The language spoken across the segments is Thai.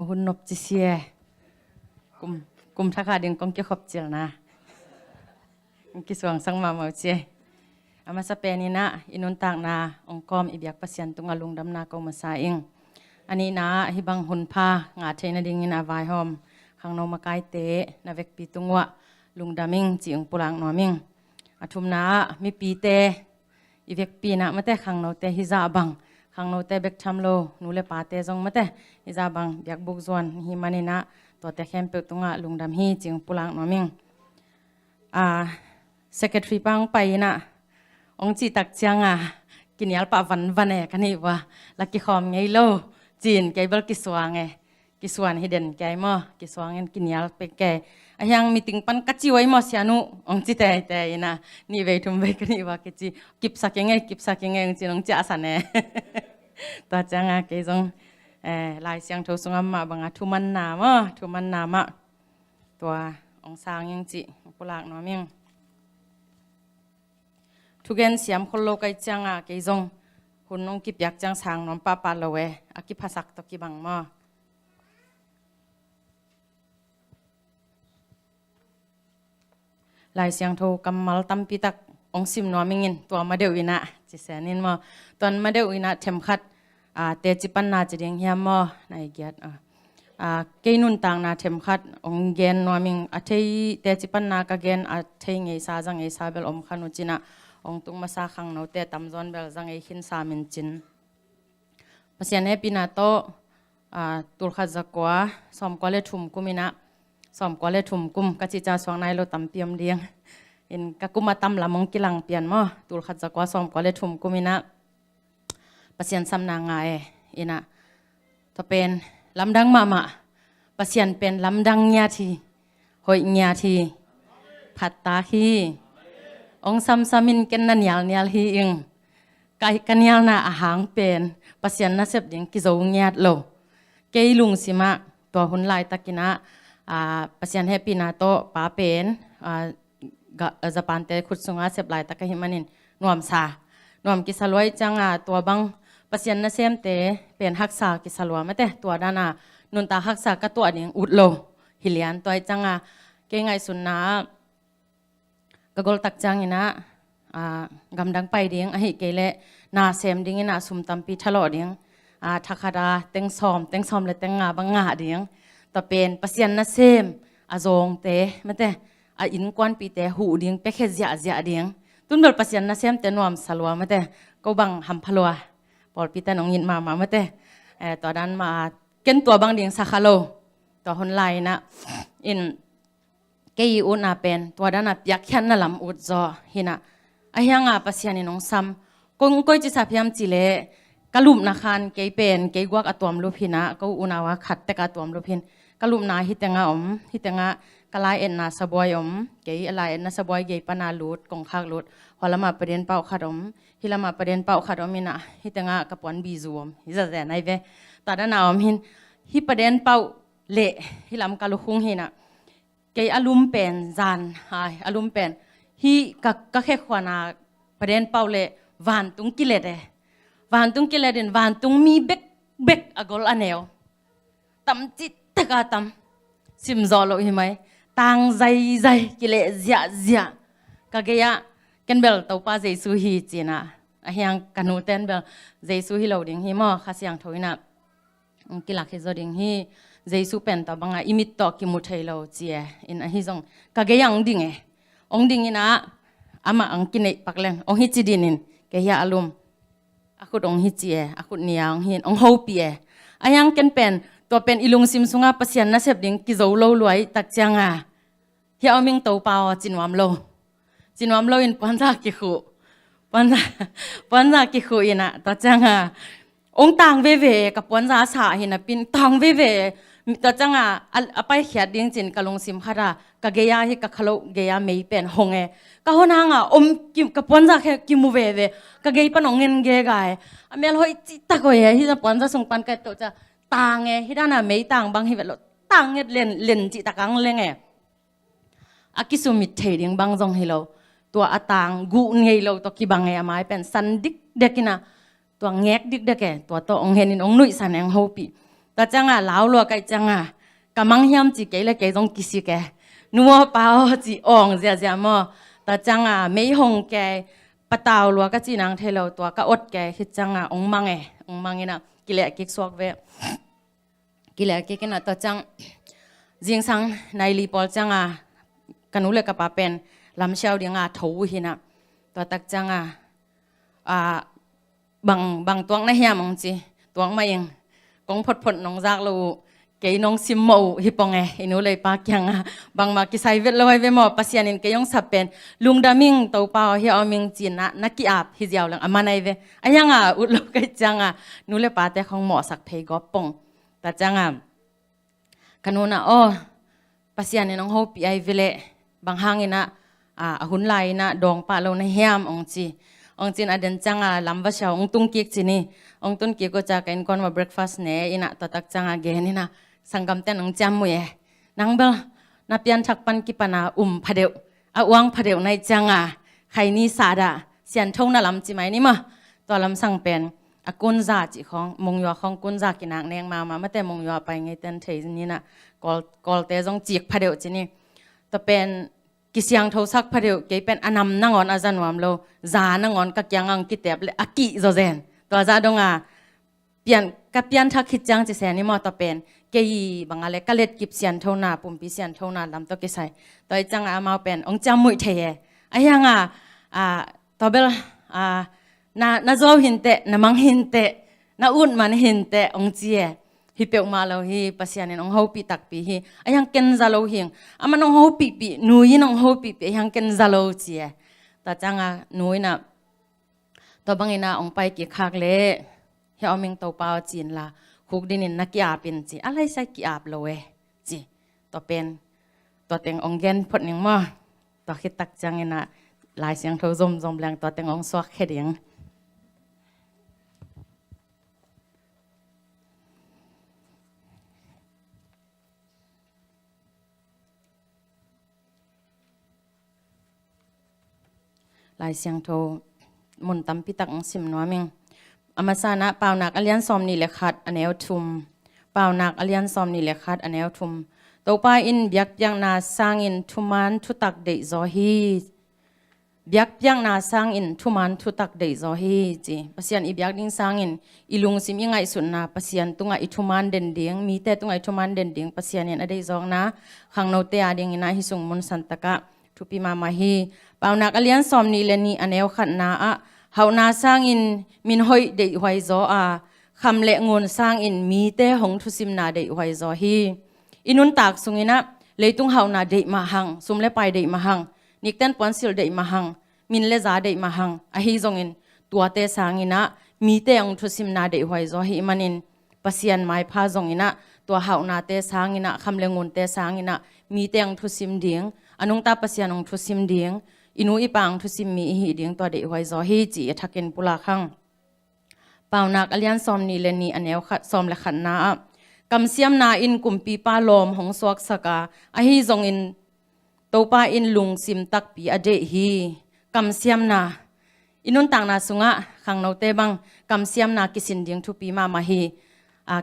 หุ่นนบจิเสียกุมทักหาดึงกงเกี่ยวขบเจียนะกิสวงสังมาเมาเจียอามาสเปนินะอินุนตากนาองกอมอิบยักปัสยันตุงอลุงดำนากองมาสาอิงอันนี้นะฮิบังหุ่นพางาเทนดิงินอาวายหอมขังโนมากายเตนาเวกปีตุงวะลุงดามิงจีองปุลังนอมิงอาทุมนามีปีเตอีเวกปีนะมาแต่ขังโนเตฮิซาบังขังโนเตเบกชัมโลนูเลปาเตจงมาแต่ฮิซาบังเบียกบุกจวนฮิมานินะตัวเตเข้มเปิดตุงะลุงดำฮีจีองปุลังนอมิงsecretary pang paina ong chi tak changa kinial pa van e kani wa laki khom ngei lo chin cable kiswang e kiswan hidden kai mo kiswang en kinial pe ke ahyang meeting pan kachi wai mo sianu ong chi te ina ni ve thum ve kani wa ke chi kip saking e ong chi ong cha san e ta changa ke jong lai siang tho sungam ma banga thuman na maตัวong sang yang chi pulak no mingทุกเงินเสียมคนโลกไอจังเกยจงหุ่นน้องกิบยักจังสางน้องป้าปาโลเวอากิภาษาตะกิบังมอลายเสียงโทกำมัลตัมปิตักองซิมนัวมิงินตัวมาเดวินะจิเสนินมอตอนมาเดวินะเทมขัดเตจิปันนาจะเดียงเฮียมอในเกียรติเกยนุนต่างนาเทมขัดองเกนนัวมิงเทยเตจิปันนากะเกนเทยไงซาจังไงซาเบลอมขนุจินะองตุงมาซาขังโนเตตัมจอนเบลจังไอหินสามินจินภาษาเนปินาโตตุลขัดจักว่าสอมกอเลทุมกุมินะสอมกอเลทุมกุมกัจจิจาสวงนายโลตัมเปียมเดียงเห็นกะกุมาตัมละมงกิลังเปียนมอตุลขัดจักว่าสอมกอเลทุมกุมินะภาษาสัมนางายอินะต่อเป็นลำดังมาภาษาเป็นลำดังญาติหอยญาติผัดตาฮีองซัมซามินเกนนันยาลเนียลฮีอิงไก่กันยาลนาอาหางเป็นปัสยันนาเสพดิงกิโจงญาติโลเกยลุงสิมาตัวหุ่นลายตะกินะปัสยันเฮปินาโตป้าเป็นจะปานเตขุดสุงอาเสพลายตะกะหิมันินนวมซานวมกิสลวยจังตัวบังปัสยันนาเซมเตเป็นฮักษากิสลวไม่แต่ตัวด้านานุนตาฮักษากะตัวดิงอุดโลฮิเลียนตัวจังเกยไงสุนนากกลตักจังอินะกำดังไปเดียงให้เกลเลนาเซมดิ้งอินะสุมตัมปีทะเลาะเดียงทักขดาเต็งซอมและเต็งงาบังงาเดียงต่อเป็นปัสยันนาเซมอาจงเตไม่แต่อินกวนปีเตหูเดียงเป็กเฮเจียเดียงตุนเบลปัสยันนาเซมเตนวมสลัวไม่แต่ก็บังหัมพลัวปอลปีเตน้องยินมาไม่แต่ต่อนั้นมาเก็นตัวบังเดียงสักฮัลโลต่อคนไลนะอินเกยอุนาเป็นตัวด้านนับยักษ์ยันนั่นลำอุดจอหินะไอ้ยังปัสยานิน้องซ้ำกงก้อยจิตสาพยามจิเลกลุ่มนาคารเกยเป็นเกยกวักอตัวมลูกพินะก็อุณาวะขัดแต่กอตัวมลูกพินกลุ่มนาฮิตงาฮิตงากลายเอ็นนาสบอยเกยอะไรเอ็นนาสบอยเกยปนาลูดกงคากลูดพอละมาประเด็นเป่าขัดฮิละมาประเด็นเป่าขัดมินะฮิตงากระปวนบีซูฮิจะแต่ไหนเวตาด้านนาหินฮิประเด็นเป่าเละฮิลำกาลุคุงหินะเกยอารมณ์เป็นจานอารมณ์เป็นฮีก็แค่ขวานาประเด็นเป่าเลยวันตุงกิเลสวันตุงกิเลสวันตุงมีเบกอากอลอันเนวตั้มจิตตะกาตั้มซิมจอลอยไหมตังใจกิเลสเจียก็เกยกันเบลตัวป้าเจสุฮีจีน่ะไอ้ยังกันนูเต้นเบลเจสุฮีเราดิ่งฮีมอข้าเสียงถอยน่ะกิลักเฮจดิ่งฮีเจสุเป็นตัวบังอิมิตต่อกิมุทัยเราเจียอินฮิจงก็เกยังดิ่งองดิ่งนะอามาองกินเอปักเลงองฮิจิดินินเกยอารมณ์อาคุดองฮิจีอาคุดเนียองหินองโฮปีอายังกันเป็นตัวเป็นอิลุงซิมสุงาปัสยันนาเสพดิ่งกิโจโลลวยตักจังเฮียเอามิงตัวเปล่าจินวามโลอินปันจากกิขุปันจากกิขุอินะตักจังองต่างเวกับปันจากสาหินะปินต่างเวตัวจังไปเขียดดิ้งจินกะลงซิมขดากะเกียฮิกะขลุเกียไม่เป็นหงกะหัวหางกิมกะปนจากกิมูเวกะเกียปนองเงินเกกายเมลหอยจิตะก็ฮิจะปนจากส่งปันกะตัวจะต่างฮิด้านไม่ต่างบางฮิเวลต่างเล่นจิตะกังเลงอากิสุมิเทดิ้งบางจงฮิโลตัวต่างกูเงยโลตัวกิบังไม้เป็นสันดิกเด็กนะตัวแงกดิกเด็กตัวองเห็นองนุ่ยสันเองโฮปี ตาจังอ่ะลาวลัวไกจังอ่ะกำมังเฮียมจีเกเลยเกจงกิสิแกนัวเปล่าจีอ่องเสียมอตาจังอ่ะไม่หงแกปะตาวลัวก็จีนางเทเลตัวก็อดแกคิดจังอ่ะองมังนะกิเลกิกสวกเวกิเลกิกันอ่ะตาจังจิงสังในลีปอลจังอ่ะกันอุเลกับปาเป็นลำเช้าเดียงอ่ะถูหินะตัวตักจังอ่ะบางตัวงนะเฮียมองจีตัวงมาเองกงพดน้องจากลูเกยน้องซิมโมฮิปองอินุเลยปากยังบางมากิไซเวทลอยเวมอปัสยานินเกยองสับเป็นลุงดามิงตัวเปล่าเฮียเอามิงจีนนักกีอาบฮิเจียวลังอามาในเวอายังอุดโลกจังนูเลยปาแต่ของหมอสักเพยกอปงแต่จังขนุนโอ้ปัสยานินน้องโฮปีไอเวเลบางห้างหุ่นไหลดองปะเราในเฮียมองจีนอเดนจังลำว่าเช้าตุงกิกจีนี่ตุงกิกก็จะกินก่อนมาเบรกฟาสต์เนี่ยตัดตักจังเกนี่สังกัมเต้นจำมวยนังเบลนับยันชักปันกิปนาพเดววางพเดวในจังใครนี่สาดเสียนทงน่ะลำจีไหมนี่มาตัวลำสั่งเป็นกุนซาจีของมงยัวของกุนซากินังเนียงมาไม่แต่มงยัวไปไงเต้นเทนี่กอลเตจงจีกพเดวจีนี่ตัวเป็นกิเสียงโทสักพเดียวเกยเป็นอนำนั่งอ่อนอาจารย์วามโลจานั่งอ่อนกักยังอังกิเตบเลยอากิโซเซนตัวจาดงเปลี่ยนกับเปลี่ยนทักขิดจังจะแสนี่มอตัวเป็นเกยบางอะไรก็เล็ดกิบเสียนเท่านาปุ่มปีเสียนเท่านาลำตัวเกยใส่ตัวจังมาเป็นองจำมุยเทยไอ้ยังตัวเบลน่าโจหินเตะน่ามังหินเตะน่าอุ่นมันหินเตะองเจียฮิเปียวมาเราฮิปัสยานินองเฮาปีตักปีฮิอายังเกินซาโลหิงอามันองเฮาปีนุยน้องเฮาปีอายังเกินซาโลเจียแต่จังนุยตัวบางอินาองไปกี่คักเละเฮามิงตัวเปล่าจีนละคุกดินินนักกีฬาเป็นจีอะไรใช่กีฬาโลเวจีตัวเป็นตัวเต็งองเย็นพดยังมั่ตัวคิดตักจังอินาลายเสียงเท่าซมแรงตัวเต็งองสวกแค่เดียงลายเสียงโทมุนตำพิตักสิมนัวมิงอมาซานะเปล่านักอเลียนซอมนี่เลขัดอเนวทุมเปล่านักอเลียนซอมนี่เลขัดอเนวทุมตัวป้าอินเบียกยังนาสร้างอินทุมันทุตักเดจอฮีเบียกยังนาสร้างอินทุมันทุตักเดจอฮีจีปัสยันอีเบียกดิ้งสร้างอินอีลุงซิมยังไงสุดนะปัสยันตุงอิทุมันเด่นเดียงมีแต่ตุงอิทุมันเด่นเดียงปัสยันยันอเดจองนะขังโนเตอเดียงอินาฮิสุงมุนสันตะกะทุปีมาฮีเปล่านักอเลียนซอมนี่เลนีอเนวขัดนาเฮานาสร้างอินมินหอยเดหอยจอคำเละงวนสร้างอินมีเตหงทุสิมนาเดหอยจอฮีอินุนตากสุงินะเลยตุงเฮานาเดมาหังสุมเลไปเดมาหังนิกเต้นปอนซิลเดมาหังมินเลซาเดมาหังฮีจงอินตัวเตสร้างอินะมีเตหงทุสิมนาเดหอยจอฮีมันอินปัสยันไม้พาจงอินะตัวเฮานาเตสร้างอินะคำเละงวนเตสร้างอินะมีเตหงทุสิมเดียงอนุงตาปัสยันองทุสิมเดียงอินูอีปังทุสิมมีอีเดียงตัวเดหอยจอฮีจีทักเก็นปุลาขังเปล่านักอเลียนซอมนี่เลนีอันเนวขัดซอมและขันนากำเสียมนาอินกุมปีปาลอมของสวกสกาฮีจงอินตัวป้าอินลุงซิมตักปีอเดฮีกำเสียมนาอินุนต่างนาสุงะขังโนเตบังกำเสียมนากิสินเดียงทุปีมาฮี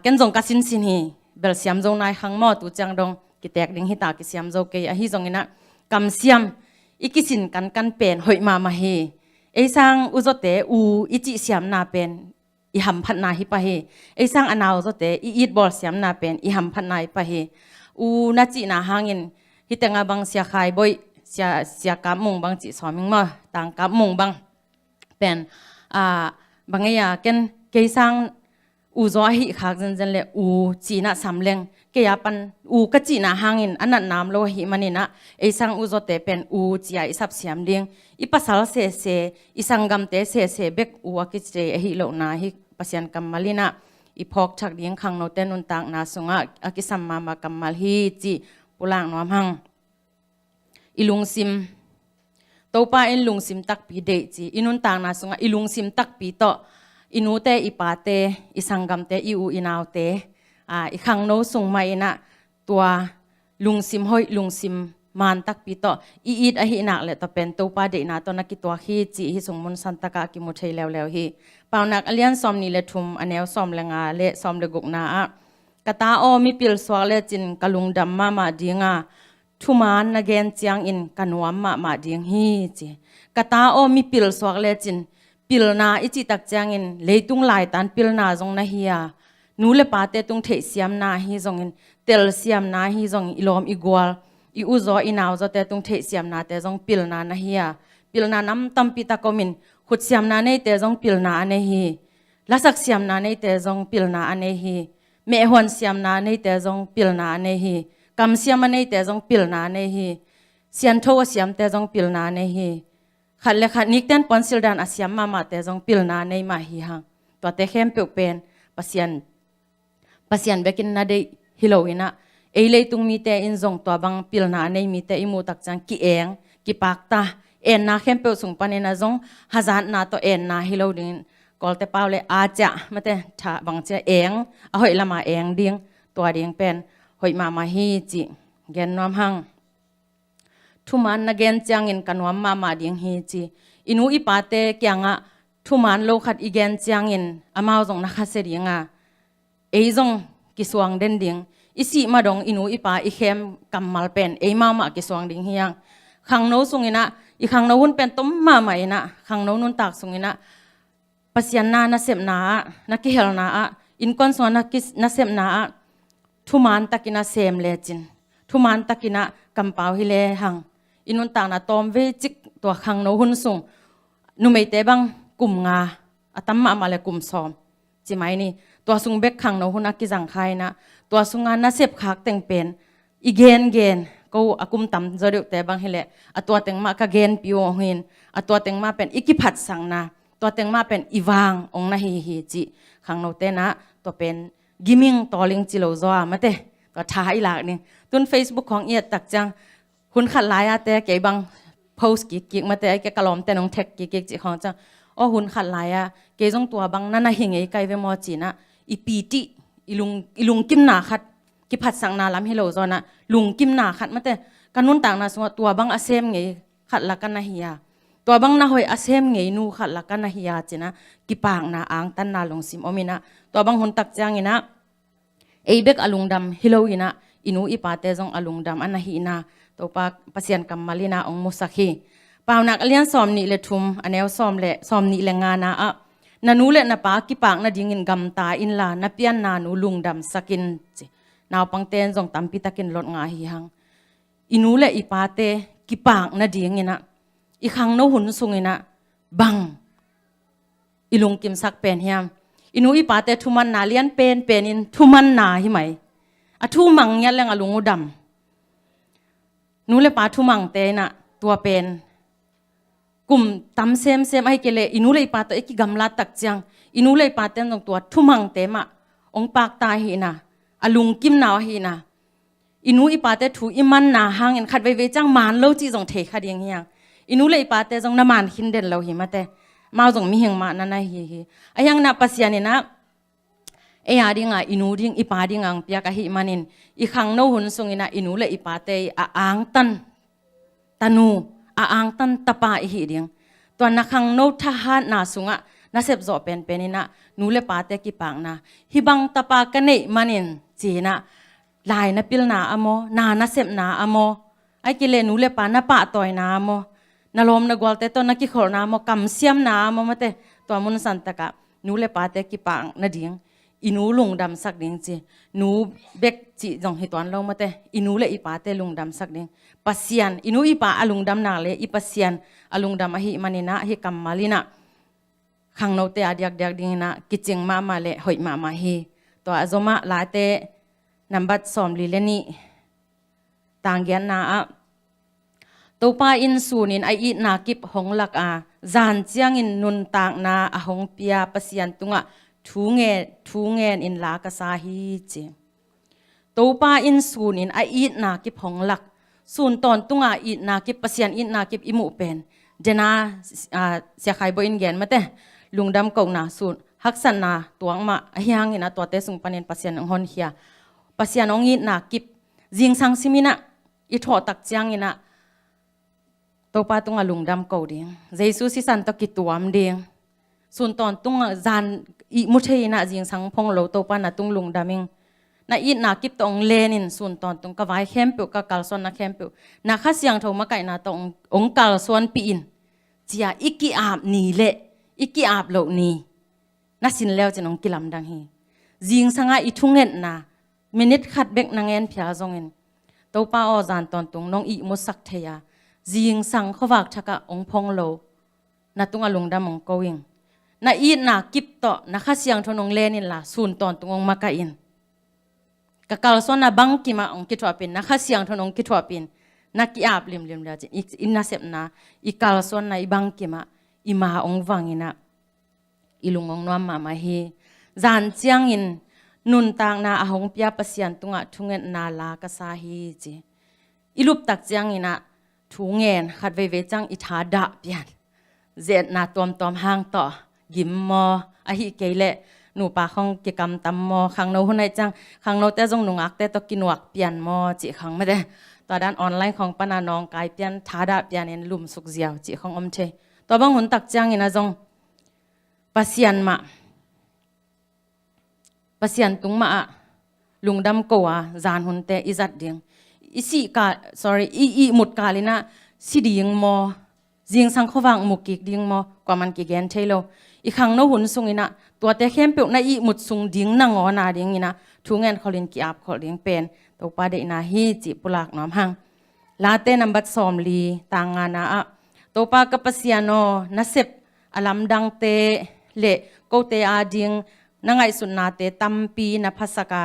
เกันจงกัสินสินฮีเบลเสียมจงนายขังมอตุจังดงกิแตกดิงฮิตากิเสียมจงเกยฮีจงอินะกำเสียมอีกิสินกันเป็นหอยมาฮีไอซังอุจเตอิจิเสียมนาเป็นอิหัมพันนาฮิปะเฮไอซังอนาวโซเตอีดบอลเสียมนาเป็นอิหัมพันนาฮิปะเฮนาจินาหางินฮิตงาบังเสียขายบ่อยเสียกำมงบังจิสอมิงมาต่างกำมงบังเป็นบางอย่างกันเกยซังจอหิขากจันเลจีน่าสำเร็งเกียปันกจีน่าหางินอันนั้นน้ำโลหิมันนี่นะไอซังจอเตเป็นจีไอสับเสียมเดียงอีภาษาเสอีสังกัมเตเสเบกกิจเจหิโลนาฮิปัสยันกัมมาลีนะอีพอกชักเดียงขังโนเตนุนต่างนาสุงะกิสัมมากัมมาลีจีปุลังนวมหังอีลุงซิมตัวป้าอินลุงซิมตักปีเดจีอินุนต่างนาสุงะอีลุงซิมตักปีโตอินูเตอีปาเตอีสังกัมเตอีอินาวเตอีขังโนสุงมาอินะตัวลุงซิมหอยลุงซิมมันตักปีโตอีดหินักเลยต่อเป็นตัวป้าเดนาตัวนักกิตัวฮีจีฮิสงมุนสันตะกะกิมุเทแล้วฮีเปล่านักอเลียนซอมนี่เลทุมอันเนวซอมเลงาเลซอมเลกุกนา กตาโอมีปิลสวกเลจินกะลุงดำมาดิงาทุมานนาเกนเจียงอินกันวมมาดิงฮีจีกตาโอมีปิลสวกเลจินปิลนาอิจิตักเจียงอินเลยตุงลายตันปิลนาจงนาฮียานูเลปาเตตุงเทเสียมนาฮีจงอินเตลเสียมนาฮีจงอิลอมอีกวลอีอุจออินาวจอเตตุงเทเสียมนาเตจงปิลนานาฮียาปิลนาน้ำตัมปิตะกมินขุดเสียมนาในเตจงปิลนาอันฮีลัสักเสียมนาในเตจงปิลนาอันฮีเมหวนเสียมนาในเตจงปิลนาอันฮีกำเสียมในเตจงปิลนาอันฮีเสียนโทเสียมเตจงปิลนาอันฮีขัดเลขัดนิกเต้นปอนซิลดานอาเซียมมาเตจงปิลนาในมาฮีฮังตัวเตเข้มเปียวเป็นปัสยันเบกินนาเดฮิโลวินะเอเลยตุงมีเตอินจงตัวบังปิลนาในมีเตอิมูตักจังกิเองกิปากตาเอ็นนาเข้มเปียวสุงปันเอนาจงฮาซานนาตัวเอ็นนาฮิโลดินกอลเตเปาเลอาจะมาเตถ้าบางเจเองเอาหอยละมาเองดิ้งตัวดิ้งเป็นหอยมาฮีจิเกนนวมหังทุมันนักเกนจังอินกันวมมาดิ้งฮีจิอินูอีปาเตเกียงะทุมันโลขัดอีเกนจังอินอามาจงนักเสดียงะเอจงกิสวงเด่นดิ้งอิสิมาดงอินูอีปาอีเข้มกำมัลเป็นเอมากิสวงดิ้งเฮียงขังโนสุงินะอีขังโนหุ่นเป็นต้มมาใหม่นะขังโนนุนตักสุงินะปัสยันนาเสพนานักกิเฮลนาอินคอนสวนักกินาเสพนาทุมันตักินาเซมเลจินทุมันตักินากำเปาฮิเลหังอินุนต่างนาตอมเวจิกตัวขังโนหุนสุงนุไม่เตบังกุมงาอัตมะมาเลกุมซอมจิไหมนี่ตัวสุงเบกขังโนหุนักกิจังไคนะตัวสุงงานนาเสพคักเต็งเป็นอีเกนก็อากุมตำจะเดือดแต่บางฮิเลอตัวเต็งมากะเกนปิวหินอตัวเต็งมาเป็นอิกิพัดสังนาตัวเต็งมาเป็นอีวางองนาฮีจิขังโนเตนะตัวเป็นกิมิงตอลิงจิโลซัวมาเตตัวท้ายหลักนี่ตุน Facebook ของเอียดตักจังคุณขัดลายอาเตะเก๋บังโพสกิกมาเตะเก๋กะลอมเตะน้องเทคกิกจิของจังอ๋อหุ่นขัดลายอะเก๋จงตัวบังนั่นน่ะหิงไอ้ไก่เวมอจีนะอีปีติอีลุงกิมนาขัดกิพัดสังนาลำฮิโลซัวนะลุงกิมนาขัดมาเตะกันนุ่นต่างนะสมตัวบังอาเซมไงขัดละกันนะเฮียตัวบังนาหอยอาเซมไงนูขัดละกันนะเฮียจีนะกิปางนาอ่างตันนาลงซิมอมินะตัวบังหุ่นตักจังนะเอเบกอลุงดำฮิโลอินะอินูอีปาเตจงอลุงดำอันนะฮีนะตัวปากปัสยันกัมมาลีนาองมุสักฮีปาวนักเลียนซ้อมนี่เลทุมอันเอวซ้อมนี่เลงานาอะนันูเลนะปากิปางนาดิ่งอินกำตาอินลานับยันนานูลุงดำสักินจีนาวปังเตนจงตัมปิตากินลดงาฮีหังอินูเลอีปาเตกิปางนาดิ่งอินะอีขังโนหุนสุงอินะบังอีลุงกิมสักเป็นเฮียมอินูอีปาเตทุมันนาเลียนเป็นอินทุมันนาหิไหมอะทุมังยันเลงอลุงอุดำนูเลปาทุมังเตนะตัวเป็นกลุ่มตำเซมไอเกเลอินูเลปาตัวเอกิกำลาตักจังอินูเลปาเตนตรงตัวทุมังเตมะองปากตาหินะอลุงกิมนาวหินะอินูอีปาเตถูอิมันนาหางอินขัดเวจังมานโลจีจงเทขัดยังเฮียงอินูเลปาเตจงน้ำมันหินเด่นเราหิมาเตมาจงมีเฮงมานั่นนะฮีไอยังนับปัสยานี่นะเอียดิ้งอินูดิ้งอีปาดิ้งอังเปียกะหิมันินอีขังโนหุนทรงอินะอินูเลอีปาเตอ่างตันตานูอ่างตันตะปาอีหิดิ้งตัวนักขังโนทหารนาสุงะนาเสพโจเป็นอินะนูเลปาเตกิปังนะฮิบังตะปากันเนมันินจีนะลายนะปิลนาอโมนาเสพนาอโมไอกิเลนูเลปานะปะตอยนาอโมนาลมนกวลเตตัวนักกิขอนาโมกำเสียมนาโมมาเตตัวมุนสันตะกะนูเลปาเตกิปังนาดิ้งอินูลุงดำสักดิ้งจีนูเบกจีจงหิตวันลงมาเตอินูเลอีปาเตลุงดำสักดิ้งปัสยันอินูอีปาอลุงดำนาเลอีปัสยันอลุงดำอหิมันินะหิกัมมาลินะขังโนเตอดียกดิ้งนะกิจิงมาเลหอยมาฮีตัวอจมาลาเตนับบัดสอมลิเลนีต่างยันนาตัวป้าอินสูนินไออีนากิบหงลักจานเจียงอินนุนต่างนาหงเปียปัสยันตุงทูเงนอินลากษาฮีเจตัวป้าอินสูนินไออีนากิบหงลักสูนตอนตุงอีนากิบปัสยันอีนากิบอิมุเป็นเจนาเสียไข่บอินเกนมาเตลุงดำกงนาสูนฮักษณาตัวมาเฮียงอินะตัวเตสุงปนินปัสยันองฮอนเฮียปัสยันองอีนากิบจิงสังซิมินะอิทอตักเจียงอินะตัวป้าตุงลุงดำเก่าเดียงเจสุสิสันตกิตัวมเดียงส่วนตอนตุงจานอีมุเทนะจิงสังพงโลตัวป้านะตุงลุงดำเอง na it na kip tong lenin sun ton tung ka vai khem pu ka kalson na khem pu na kha siang tho ma kai na tong ong kalson pi in chia iki ap ni le iki ap lo ni na sin leo chen ong kilam dang hi jing sanga i thungen na minute khat bek nangen phya zongin to pa o zan ton tung nong i mo sak theya jing sang khowak thaka ong phong lo na tunga lungdam ong going na i na kip to na kha siang thonong lenin la sun ton tung ong maka in ka kalson na bang ki ma ong ki thwa pin na kha siang thonong ki thwa pin na ki ap lim la chen in na sep na I kalson na I bang ki ma I ma ong wangina ilungong nuam ma hi zan chiang in nun tang na ahong pia pasian tunga thungen na la ka sa hi chi ilup tak chiang ina thungen khat ve chang I tha da pian zet na tom hang to gim mo a hi keile nu pa khong ki kam tam mo khang no hunai chang khang no te jong nungak te to kinuak pian mo chi khang ma de to dan online khong pana nong kai pian tha da pian en lum suk ziaw chi khong om the to bang hun tak chang ina jong pasian ma pasian tung ma lungdam ko a zan hun te izat ding isi ka sorry I mut kalina si ding mo jing sang khowang mukik ding mo kwa man ki gen thailo I khang no hun sunginaตัวแต่เข้มเปียวน่าอีมุดสุงดิ้งนางอนาดิ้งนี่นะทุงเงินเขาเรียนกีอาบเขาเรียนเป็นตัวป้าเด็กนาฮีจิปุลักน้ำหังลาเต้นำบัดสอมลีต่างงานาอะตัวป้ากับปัสยานอนัสเซบอลัมดังเตเละโกเตอาดิ้งนางไอสุนนาเตตัมปีนภัสกา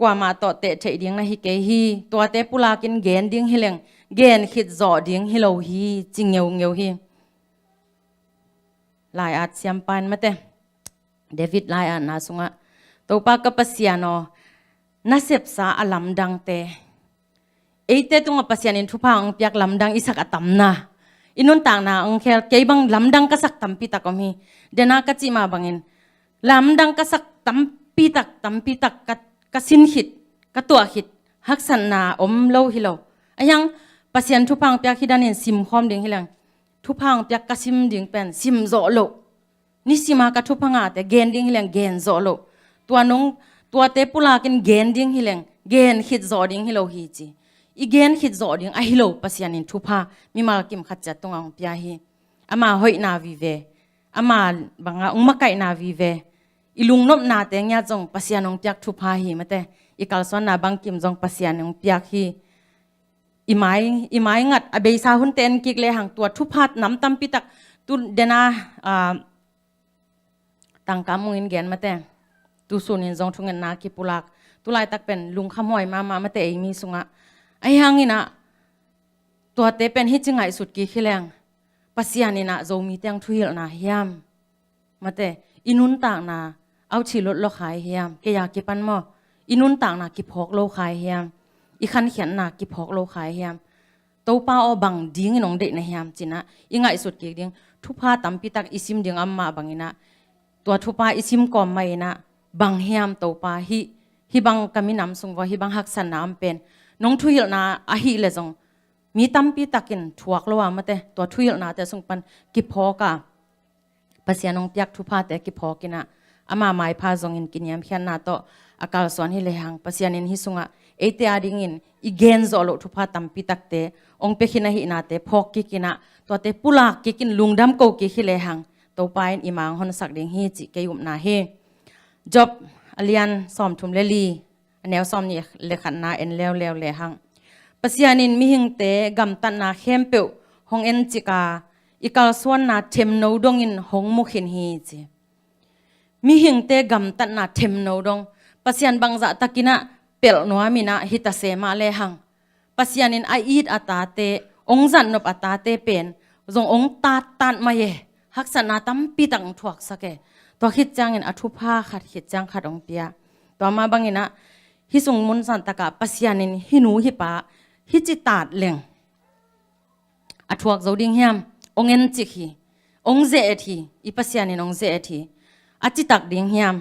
กว่ามาต่อเตะเฉยดิ้งนะฮิเกฮีตัวแต่ปุลักินเกนดิ้งฮิเลงเกนขิดจ่อดิ้งฮิโลฮีจิงเงียวฮีลายอาเซียมปันมาเตเดวิดลายอานาสุงะตัวปากปัสยานอนัสเซบสาอลัมดังเตเอเตตุงปัสยานินทุพังเปียกลำดังอิสักอตัมนาอินุนต่างนาองเคลเกบังลำดังกษักตัมปีตักอมีเดนากจิมาบังอินลำดังกษักตัมปีตักกสินหิดกตัวหิดฮักสันนาอมโลฮิโลอายังปัสยานทุพังเปียกฮิดานินซิมคอมดิ่งฮิลังทุพังเปียกกสิมดิ่งเป็นซิมโซโลนิสิมากทุพังอาแต่เกนดิ่งฮิลังเกนโซโลตัวน้องตัวเตปุลากินเกนดิ่งฮิลังเกนหิดโซดิ่งฮิโลฮีจีอีเกนหิดโซดิ่งอะฮิโลปัสยานินทุพามีมากิมขัดจัดตรงองเปียฮีอามาหอยนาวิเวอามาบังอาองมาไก่นาวิเวอีลุงนบนาเตงยาจงปัสยานองเปียกทุพาฮีมาแต่อีกาลสอนนาบังกิมจงปัสยานองเปียกฮีอีไม้งัดอเบยซาหุนเตนกิกเลหังตัวทุพัดน้ำตำปิตักตุเดนาตังกามุอินเกนมาแต่ตุสุนินจงทุงเงินนากิปุลักตุไลตักเป็นลุงขโมยมาแต่มีสุงะไอหังนี่นะตัวเตเป็นฮิจิงไงสุดกี่ขี้แรงปัสยานี่นะโจมีเตียงทุยลนะเฮียมมาแต่อินุนต่างนะเอาชีรถโลขายเฮียมเกียากิปันมออินุนต่างนะกิพอกโลขายเฮียมอีขันเขียนนากิพอกโลขายเฮียมตัวป้าเอาบังดิ้งน้องเด็กในเฮียมจินะอีไงสุดกี่ดิ้งทุพาตัมปิตักอิซิมดิ้งอัมมาบังอินะตัวทุพาอิซิมกอมไม่นะบังเฮียมตัวป้าฮิบังกามินำสงว่าฮิบังหักสันน้ำเป็นน้องทุยลนาอาฮิเลจงมีตัมปิตักินถวกละว่ามาแต่ตัวทุยลนาแต่สงปันกิพอกะปัสยานองเปียกทุพาแต่กิพอกินะอามาไม้พาจงอินกินยามเขียนนาโตอากาศสอนฮิเลหังปัสยานินฮิสุงะเอเตอาดิงินอีเกนโซโลทุพาตัมปิตักเตองเปขินะหินาเตพอกกิกินะตัวเตปุลากกิกินลุงดำโกกิฮิเลหังตัวปายอิมังฮอนสักดิงฮีจิเกยุมนาเฮจบอเลียนซอมทุมเลลีแนวซอมนี่เลขันนาเอ็นแล้วเลหังปัสยานินมิหิงเตกัมตันนาเข้มเปียวหงเอ็นจิกาอีกาลส่วนนาเทมโนดงอินหงมุขินฮีจิมิหิงเตกัมตันนาเทมโนดงปัสยานบังจะตะกินะเปลนัวมินะฮิตาเซมาเลหังปัสยานินไออีดอัตาเตองจันนบอัตาเตเป็นจงองตาตันมาเยฮักษณะตั้มปีตังถวกสักเกตัวคิดจังอินอทุพาขัดคิดจังขัดองเปียตัวมาบังอินะฮิสุงมุนสันตะกะปัสยานินฮินูฮิปะฮิจิตาดเลงอถวกโจดิงเฮียมองเอ็นจิกีองเจเอทีอีปัสยานินองเจเอทีอจิตักดิงเฮียม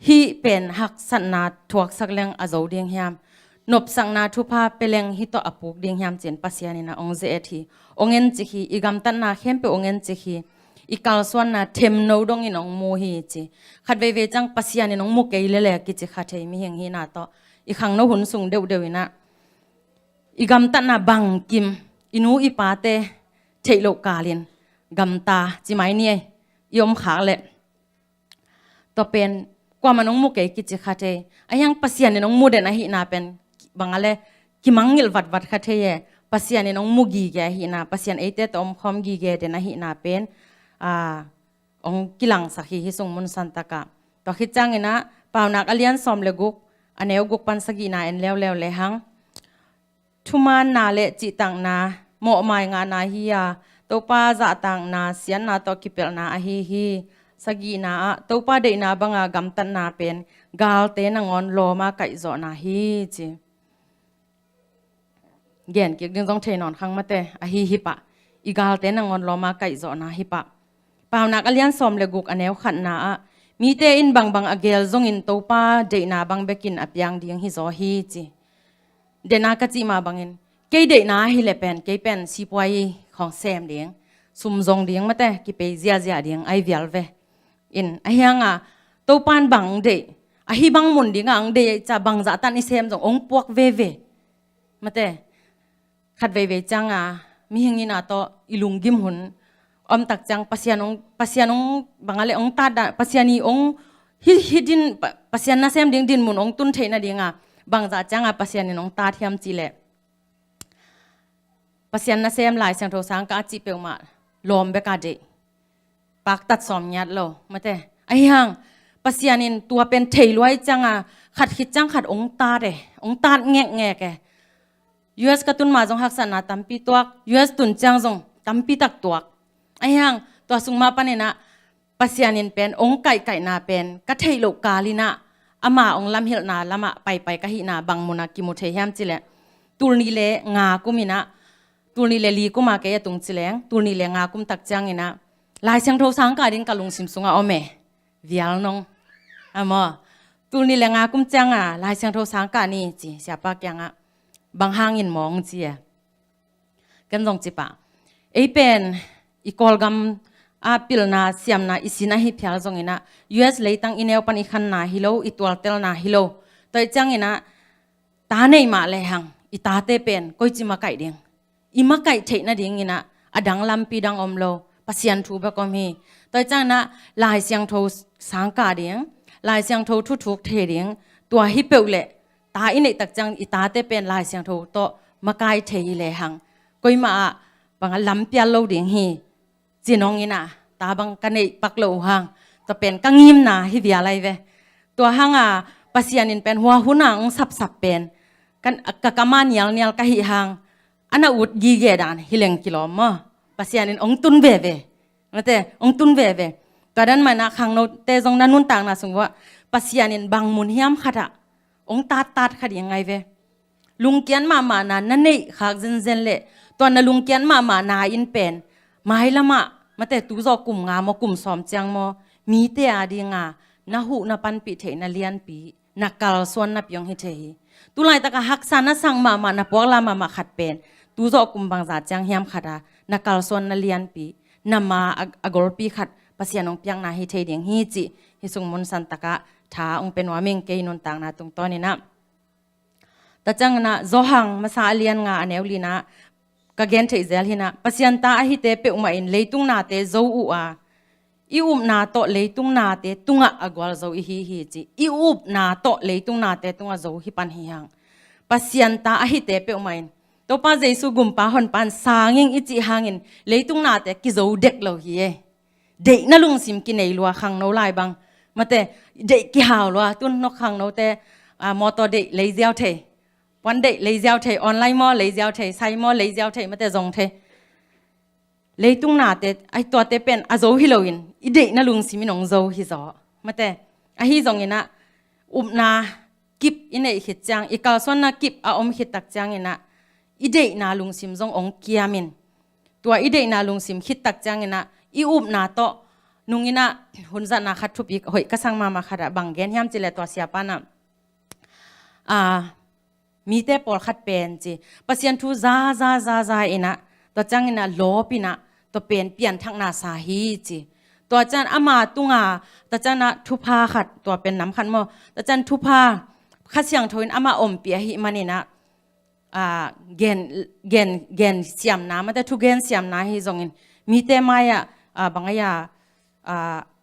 ฮีเป็นหักสันนาถวกสักเลงอโจดิงเฮียมนบสังนาทุพาเปเลงฮิโตอปุกดิงเฮียมเจนปัสยานินะองเจเอทีองเอ็นจิกีอีกัมตันนาเข้มเปองเอ็นจิกี อีกาลส่วนน่ะเทมโนดงอินองมูฮีจีขัดเวจังปัสยานินองมูเกยเลเลกิจิขัดเฮมีเฮงฮีนาโตอีขังโนหุนสุงเดวเดวินะอีกำตันน่ะบังกิมอินูอีปาเตเทโลกาลินกำตาจิไม่เนี่ยยมขาเละต่อเป็นกว่ามันน้องมูเกยกิจขัดเฮไอยังปัสยานิน้องมูเดนะฮินาเป็นบางอะไรกิมังงิลวัดขัดเฮปัสยานิน้องมูกีแกฮินาปัสยานเอเตตอมคอมกีแกเดนะฮินาเป็นองกิลังสักฮิฮิสงมุนสันตะกะต่อคิดจังนะเปล่านักอเลียนซอมเลกุกอันเอวกุกปันสกีนาเอ็นแล้วเลยหังทุมานนาเลจิตังนาโมอมายงานาฮิยาตัวป้าจะตังนาเสียนนาตัวกิเปลนาอหิฮิสกีนาตัวป้าเดนาบังกำตันนาเป็นกาลเตนังอนโลมาไก่จอนาฮิจีเกียนเกี่ยงต้องเทนอนขังมาเตอหิฮิปะอีกาลเตนังอนโลมาไก่จอนาฮิปะเปล่านักอเลียนซอมเลกุกอันเอวขันนามีเตอินบังอเกลจงอินตัวป้าเดนาบังเบกินอับยังเดียงฮิโซฮิจีเดนากจิมาบังอินเกยเดนาฮิเลเป็นเกยเป็นสีปวยของแซมเดียงซุมจงเดียงมาแต่กิเปเจียเดียงไอเวลเวอินไอยังตัวปานบังเดอหิบังมุนดีงังเดจะบังจะตันอิเซมจงองปวกเวมาแต่ขัดเวจังมีเฮงินาโตอิลุงกิมหุนอมตักจังปัสยานองบังอะไรองตาดปัสยานีองฮิดินปัสยานนาเซมเดียงดินมุนองตุนเทนะเดียงบางจะจังปัสยานีน้องตาเทียมจีเลปัสยานนาเซมหลายเสียงโทสังกาจีเปียวมาลมเบกาเดปากตัดสอมยัดโลมาแต่ไอ้ยังปัสยานินตัวเป็นเทลวยจังขัดคิดจังขัดองตาเดองตาแงแกUS กตุนมาจงหักษณะตัมปีตัว US ตุนจังจงตัมปีตักตัวไอ้ยังตัวสุงมาปนนะปัสยานินเป็นองไก่นาเป็นกะเทโลกาลินะอามาองลำเฮลนาลำไปกะหินาบังมุนากิมุเทยามจิเลตูนีเลงากุมินะตูนีเลลีกุมาเกยตุงจิเลงตูนีเลงากุมตักจังอินะลายเสียงโทสังกาดินกะลุงซิมสุงอเมวิลนงมอตูนีเลงากุมจังลายเสียงโทสังกานี่จีเสียปากยังบางห้างอินมองจีกันจงจิปะไอเป็นอีกอลกัมปิลนาเสียมนาอิสินาฮิพิอาจงอินะ US เลยตั้งอินเอลปันอีขันนาฮิโลอีตัวเตลนาฮิโลตัวจังอินะตาเนยมาเลยหังอีตาเตเป็นก้อยจิมาไก่เดียงอีมาไก่เทนะเดียงอินะอดังลำปีดังอมโลปัสยันทูบก็มีตัวจังนะลายเสียงโทสังกาเดียงลายเสียงโททุกเทเดียงตัวฮิเปลเละตาอินเอตักจังอีตาเตเป็นลายเสียงโทโตมาไก่เทเลยหังก้อยมาบางลำเปียโลเดียงฮีจีนองอินะตาบังกันในปักโลหังตัวเป็นกังยิมนาฮิวิอะไรเวตัวหังปัสยานินเป็นหัวหุนังสับเป็นกันกะมาเนียลกะหิหังอันอุดยีเกดานฮิเลงกิโลมปัสยานินองตุนเวมาแต่องตุนเวตัวนั้นมานะขังโนเตจงนันนุนต่างนะสมว่าปัสยานินบังมุนเฮียมขัดองตาขัดยังไงเวลุงเกียนมานานั่นนี่ขักเซนเละตัวนั้นลุงเกียนมานาอินเป็นมาให้ละมาแต่ตูจอกลุ่มงามกลุ่มสอมจังมีเตอดีงานาหูนาปันปีเทนาเลียนปีนักกาลส่วนนับยองให้เทตุไลตะกะฮักษานะสังมานาพวกลามาขัดเป็นตูจอกลุ่มบางจาจังเฮียมขัดนักกาลส่วนนาเลียนปีนามาอกอลปีขัดปัสยานองเปียงนาให้เทเดียงฮีจิฮิสุงมุนสันตะกะท้าองเป็นว่าเมงเกยนนต่างนาตรงตอนนี้นะแต่จังนะโจหังมาซาเลียนงาอันเอวลีนะกะเกนเทเซลหินะปัสยันตาอหิเตเปอุมาอินเลยตุงนาเตโจอูอีอุบนาโตเลยตุงนาเตตุงอากวลโจอีฮีจีอีอุบนาโตเลยตุงนาเตตุงโจฮิปันฮิยังปัสยันตาอหิเตเปอุมาอินตัวป้าเจสุกุมป้าหอนปันสางิงอิจิหางินเลยตุงนาเตกิโจเด็กโลฮีเด็กนั่ลุงซิมกินในลัวขังโนไลบังมาเตเด็กกี่หาวลัวตุนนกขังโนเตมอตเด็กเลยเจ้าเทวันเด็กเลยเจ้าเทออนไลน์มอเลยเจ้าเทไซมอเลยเจ้าเทมาแต่จงเทเลยตุงนาเตไอตัวเตเป็นอาโจฮิโลอินอีเด็กนั่ลุงซิมินองโจฮิโซมาแต่อาฮิจงอินะอุบนากิบอินเอหิจังอีกาส่วนนากิบอาอมหิตักจังอินะอีเด็กนาลุงซิมจงองเกียมินตัวอีเด็กนาลุงซิมหิตักจังอินะอีอุบนาโตนุงอินะหุ่นจันนาคัดทุบอีกหอยกระสังมาขัดบังเกนยามจิเลตัวเสียปานะมีแต่ปอลขัดเป็นจีปัสยันทูซาอินะตัวจังอินะโลปินะ ตัวเป็นเปลี่ยนทักนาสาฮีจีตัวจันอามาตุงาตัวจันนะทุพาขัดตัวเป็นน้ำขันมอตัวจันทุพาข้าเสียงทวินอามาอมเปียหิมันนี่นะเกนเสียมน้ำมันแต่ทุเกนเสียมน้ำฮิจงอินมีแต่ไม่บางอย่าง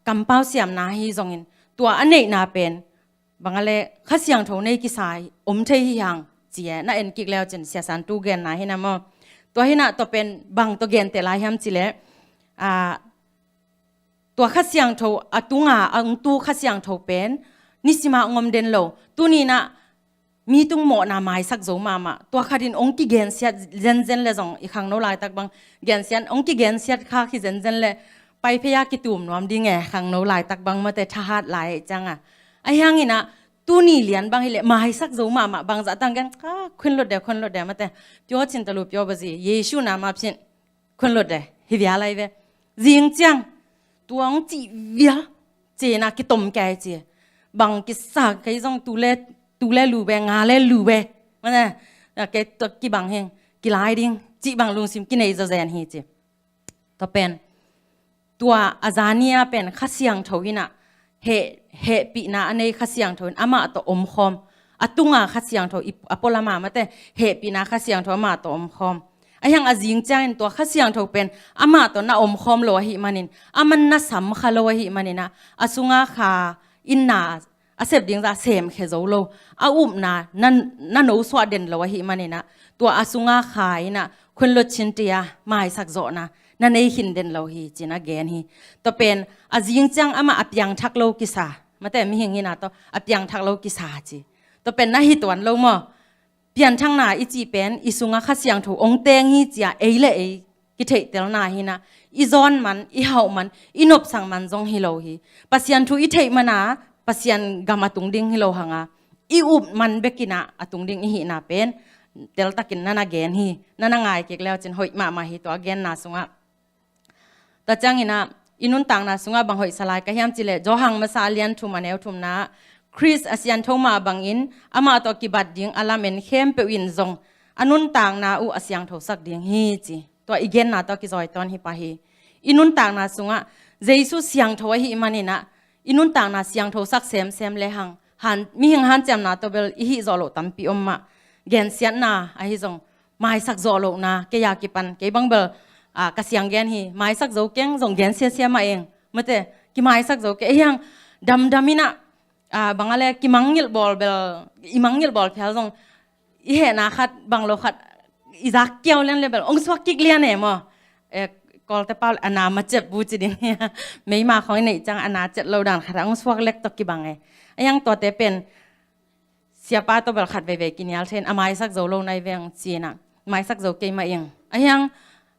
กำเป้าเสียมน้ำฮิจงอินตัวอันนี้น่าเป็นบางอะไรข้าเสียงทวินในกิสายอมเทียงเจียน่าเอ็นกิกแล้วจนเสียสันตุเกนน้ำฮินะมอตัวหินะตัวเป็นบางตัวเกนแต่ลายห้ามจิเลตัวข้าเสียงโทตุงาตูข้าเสียงโทเป็นนิสิมางมเดนโลตัวนี้นะมีตุงหมอนาไม้สักโจมาตัวข้าดินองค์กิเกนเสียเจนเลยจงอีกครั้งโนลายตักบังเกนเสียองค์กิเกนเสียข้าขี้เจนเลยไปพยากิตุ่มน้อมดีไงครั้งโนลายตักบังมาแต่ทหารหลายจังไอ้ยังงี้นะตัวนี้เลียนบางฮิเลมาให้สักโจมาบางจะตั้งกันคนรถเดียวมาแต่เปียวจินตลุเปียวบจีเยซูนามาพินคนรถเดียวฮิวิอะไรเวจิงจังตัวองจีเวียเจนะกิตมแกเจบางกิสากกิจงตูเล่ลูเบงาเล่ลูเบมันน่ะแกตัวกิบางเฮงกิลายดิ้งจีบางลุงซิมกินไอจะแซนเฮเจตัวเป็นตัวอาจารย์เนี่ยเป็นข้าเสียงทวินะเฮปีนะอันนี้ข้าเสียงทวินอามาตัวอมคอมตุงาข้าเสียงทวิอปอลามาแต่เฮปีนะข้าเสียงทวิมาตัวอมคอมไอ้ยังอาจิงจังตัวข้าเสียงทเป็นอามาตัวน่าอมคอมโลหิมันินอามันน่าสัมขโลหิมันินะอาสุงาขาอินนาอาเสพดิ้งจะเสมเขโจโลอาอุบนานั่นโอสวดเด่นโลหิมันินะตัวอาสุงาขายนะคนลดชินเตียไม่สักโจนะนั่นเองหินเด่นโลหิจินะเกนฮีตัวเป็นอาจิงจังอามาอับยังทักโลกิสามาแต่ไม่เห็นงี้นะตัวอับยังทักโลกิสาจีตัวเป็นน่าหิตวันโลมอเปลี่ยนทางหน้าอีจีเป็นอีสุงาข้าเสียงถูองเตงฮีจีเอเล่กิเทเตลนาฮีนะอีจอนมันอีเฮามันอีนบสังมันจงฮิโลฮีปัสยันถูอีเทมานาปัสยันกามาตุงดิงฮิโลหังอีอุบมันเบกินะอตุงดิงอีฮีนาเป็นเตลตะกินนานาเกนฮีนานาไงเกกแล้วจินหอยมาฮีตัวเกนนาสุงาแต่จังฮีนะอินุนต่างนาสุงาบางหอยสลายกะยามจิเลจอหังมาซาเลียนทุมาเนวทุมนาคริสอาเซียนทมาบังอินอามาตอกิบัดดิ้งอาลาเมนเข้มเปวินจงอนุนต่างนาอุอาเซียงทสักดิ้งฮีจีตัวอีเกนนาตอกิจอยตอนฮิปะฮีอินุนต่างนาสุงะเจสุเสียงทวฮิมันนี่นะอินุนต่างนาเสียงทสักเซมเลหังหันมีหันจำนาตัวเบลอีฮิจอโลตัมปิอมมาเกนเสียนนาไอฮิจงไม่สักจอโลนาเกยากิปันเกบังเบลกเสียงเกนฮีไม่สักจอเกงจงเกนเสียมาเองมาเตกิไม่สักจอเกยังดำมินะบางอะไรกิมังยิลบอลเบลอิมังยิลบอลเพียงอีเห็นขัดบางโลขัดอีจักเกี่ยวเล่นเลยเบลองสวักกิกเลียนเนี่ยมั้งกอลแต่เปล่าอนามาเจ็บบูจิดิเนี่ยไม่มาของไหนจังอนาเจ็บเราดันขัดองสวักเล็กตกกิบังไงยังตัวเตเป็นเสียป้าตัวเบลขัดไปกินยาเช่นอไม้สักโจโลในเวียงจีน่ะไม้สักโจเกยมาเองยัง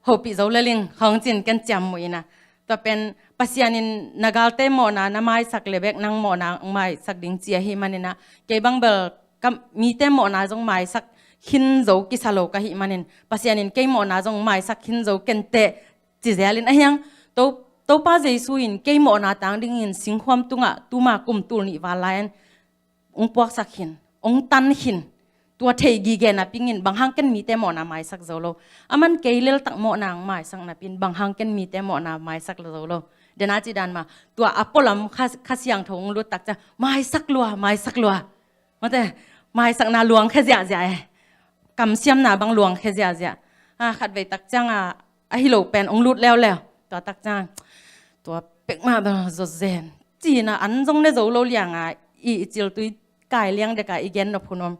หอบปีโจเลลิงของจีนกันจำมวยนะตัวเป็นปัสยานินนักาลเตโมนาน้ำไม้สักเลเบกนังโมนาไม้สักดิ้งเจียหิมันนี่นะเก็บบังเบลกับมีเตโมนาจงไม้สักหินโจกิสโลกะหิมันนินปัสยานินเก็บโมนาจงไม้สักหินโจเกนเตจิเซลินยังตัวป้าเจสุอินเก็บโมนาต่างดิ้งอินสิงความตุงะตุมากุมตุลนิวาลายนองปวกสักหินองตันหินตัวเทกีเกนะปิงินบางฮังกันมีแต่หมอนาไม้สักโจโลมันเกยเลลตักหมอนางไม้สักนาปินบางฮังกันมีแต่หมอนาไม้สักโจโลเดนาจิดันมาตัวอปอลัมข้าเสียงทงรู้ตักจะไม้สักลัวมาแต่ไม้สักนาหลวงแค่เสียกำเสียมนาบางหลวงแค่เสียขัดไปตักจังฮิโลเป็นองลุดแล้วตัวตักจังตัวเป็กมาแบบโจเซนจีน่ะอันจงได้โจโลเลี้ยงอีจิลตุยไก่เลี้ยงเด็กอีเกนนพนม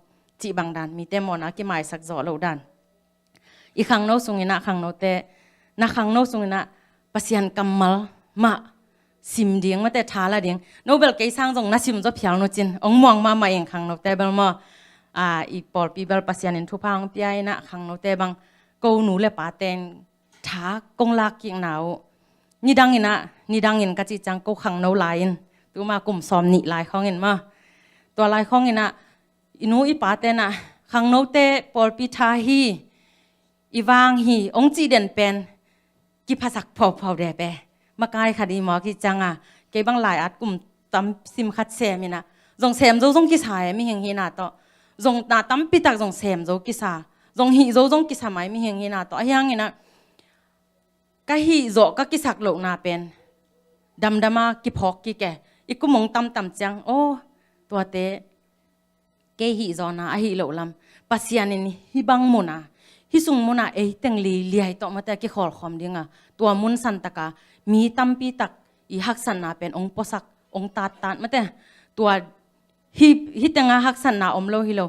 จีบางดันมีแต่หมอนะกิไม้สักจอโลดันอีขังโนสุงินะขังโนเตนะขังโนสุงินะปัสยันกัมมัลมาซิมเดียงมาแต่ท้าละเดียงโนเบลเกยสร้างจงน่าซิมจะเพียงโนจินองมองมาเองขังโนเตเบลมาอีปอลปีเบลปัสยันอินทุพังปีไอนะขังโนเตบังกูหนูเลปาเตนท้ากงลากกิงหนาวนี่ดังอินกะจิจังกูขังโนไลน์ตัวมากลุ่มซ้อมนิไลน์ของอินมาตัวไลน์ของอินนะอินูอีปาเตนะขังโนเตปอลปีทาฮีอีวางฮีองจีเด่นเป็นกิภาษักพอเดเปมาไกลคดีหมอกิจังเก็บบังหลายอัดกลุ่มตั้มซิมคัดเซมินะจงเซมจงกิสายมีเฮงฮีนาต่อจงนาตั้มปิตักจงเซมจงกิสาจงฮีจงกิสาไม่มีเฮงฮีนาต่อยังงี้นะ ก็ฮีโจก็กิสักโลนาเป็นดำมากิพอกกิแกอีกุมงตำจังโอ้ตัวเตเกฮีโจนาอหิโลลำปัสยานินฮิบังมุนาฮิสุงมุนาเอตังลีเลียต่อมาแต่กิขอลคอมดิงะตัวมุนสันตะกามีตัมปีตักอีหักสันนาเป็นองค์ปสักองค์ตามาแต่ตัวฮิตังหักสันนาอมโลฮิโล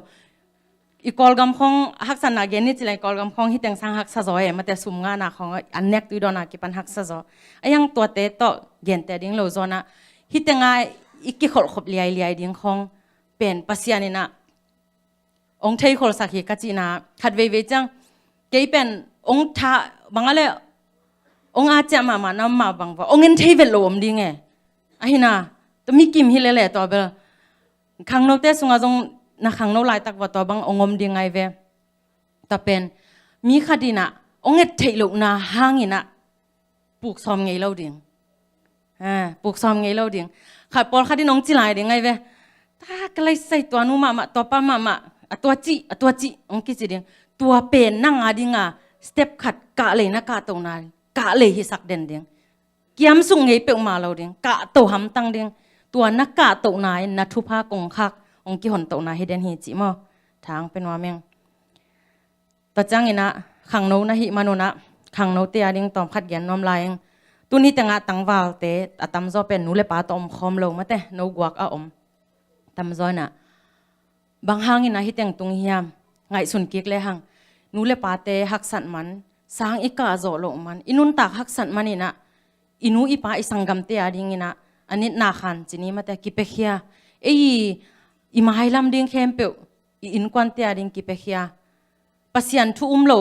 อีกอลกำของหักสันนาเกนิจิเลยกอลกำของฮิตังสังหักซะจอยมาแต่สุมงานาของอันเนกตุยดอนากิปันหักซะจอไอยังตัวเตต่อเกนแต่ดิ้งโลโซนะฮิตังอีกิขอลขบเลียดิ้งของเป็นปัสยานินะองค์เทยขอลสักฮิกัจินาขัดเวจังเกยเป็นองค์ท่าบางอะไรองค์อาจจะมาน้ำมาบางว่าองค์เงินเทยเวลโลมดิ้งไงไอ้น่ะตัวมีกิมฮิเลเลตัวเบลขังโนเตสุงอาจงนักขังโนลายตักว่าตัวบางองค์อมดิ้งไงเวแต่เป็นมีคดีน่ะองค์เงินเทยโลน่ะห่างอินะปลูกซ้อมไงเล่าดิ้งปลูกซ้อมไงเล่าดิ้งขัดปอลคดีน้องจิไลดิ้งไงเวถ้าก็เลยใส่ตัวนู้มาตัวป้ามาตัวจีองค์กิจดิ้งตัวเป็นนั่งอาดิ้งสเต็ปขัดกะเลยนะกะตรงนั้นกะเลยฮิสักเด่นดิ้งเกี่ยมสุงไงเปิลมาเราดิ้งกะโตหำตังดิ้งตัวนักกะโตนายนัทุภากงคักองค์กิหนโตนายให้เด่นฮิจิมอทางเป็นว่าเมงต่อจังอินะขังโนนะฮิมานุนะขังโนเตียดิ้งตอมขัดเย็นน้อมลายตัวนี้แต่งตังวาลเตอตำจอเป็นนูเลปาตอมคอมลงมาแต่โนกวักอมตำจอยน่ะบางห้างอินะฮิตังตุงเฮียมไงสุนกิกเลยหังนูเลปาเตหักสันมันสร้างอีกาโจโลมันอินุนตากหักสันมันนี่นะอินูอีปาอิสังกัมเตียดิ้งนะอันนี้นาขันจีนี้มาแต่กิเปเคียอีมาให้ลำดิ้งเข้มเปียวอินควันเตียดิ้งกิเปเคียปัสยันทุมโล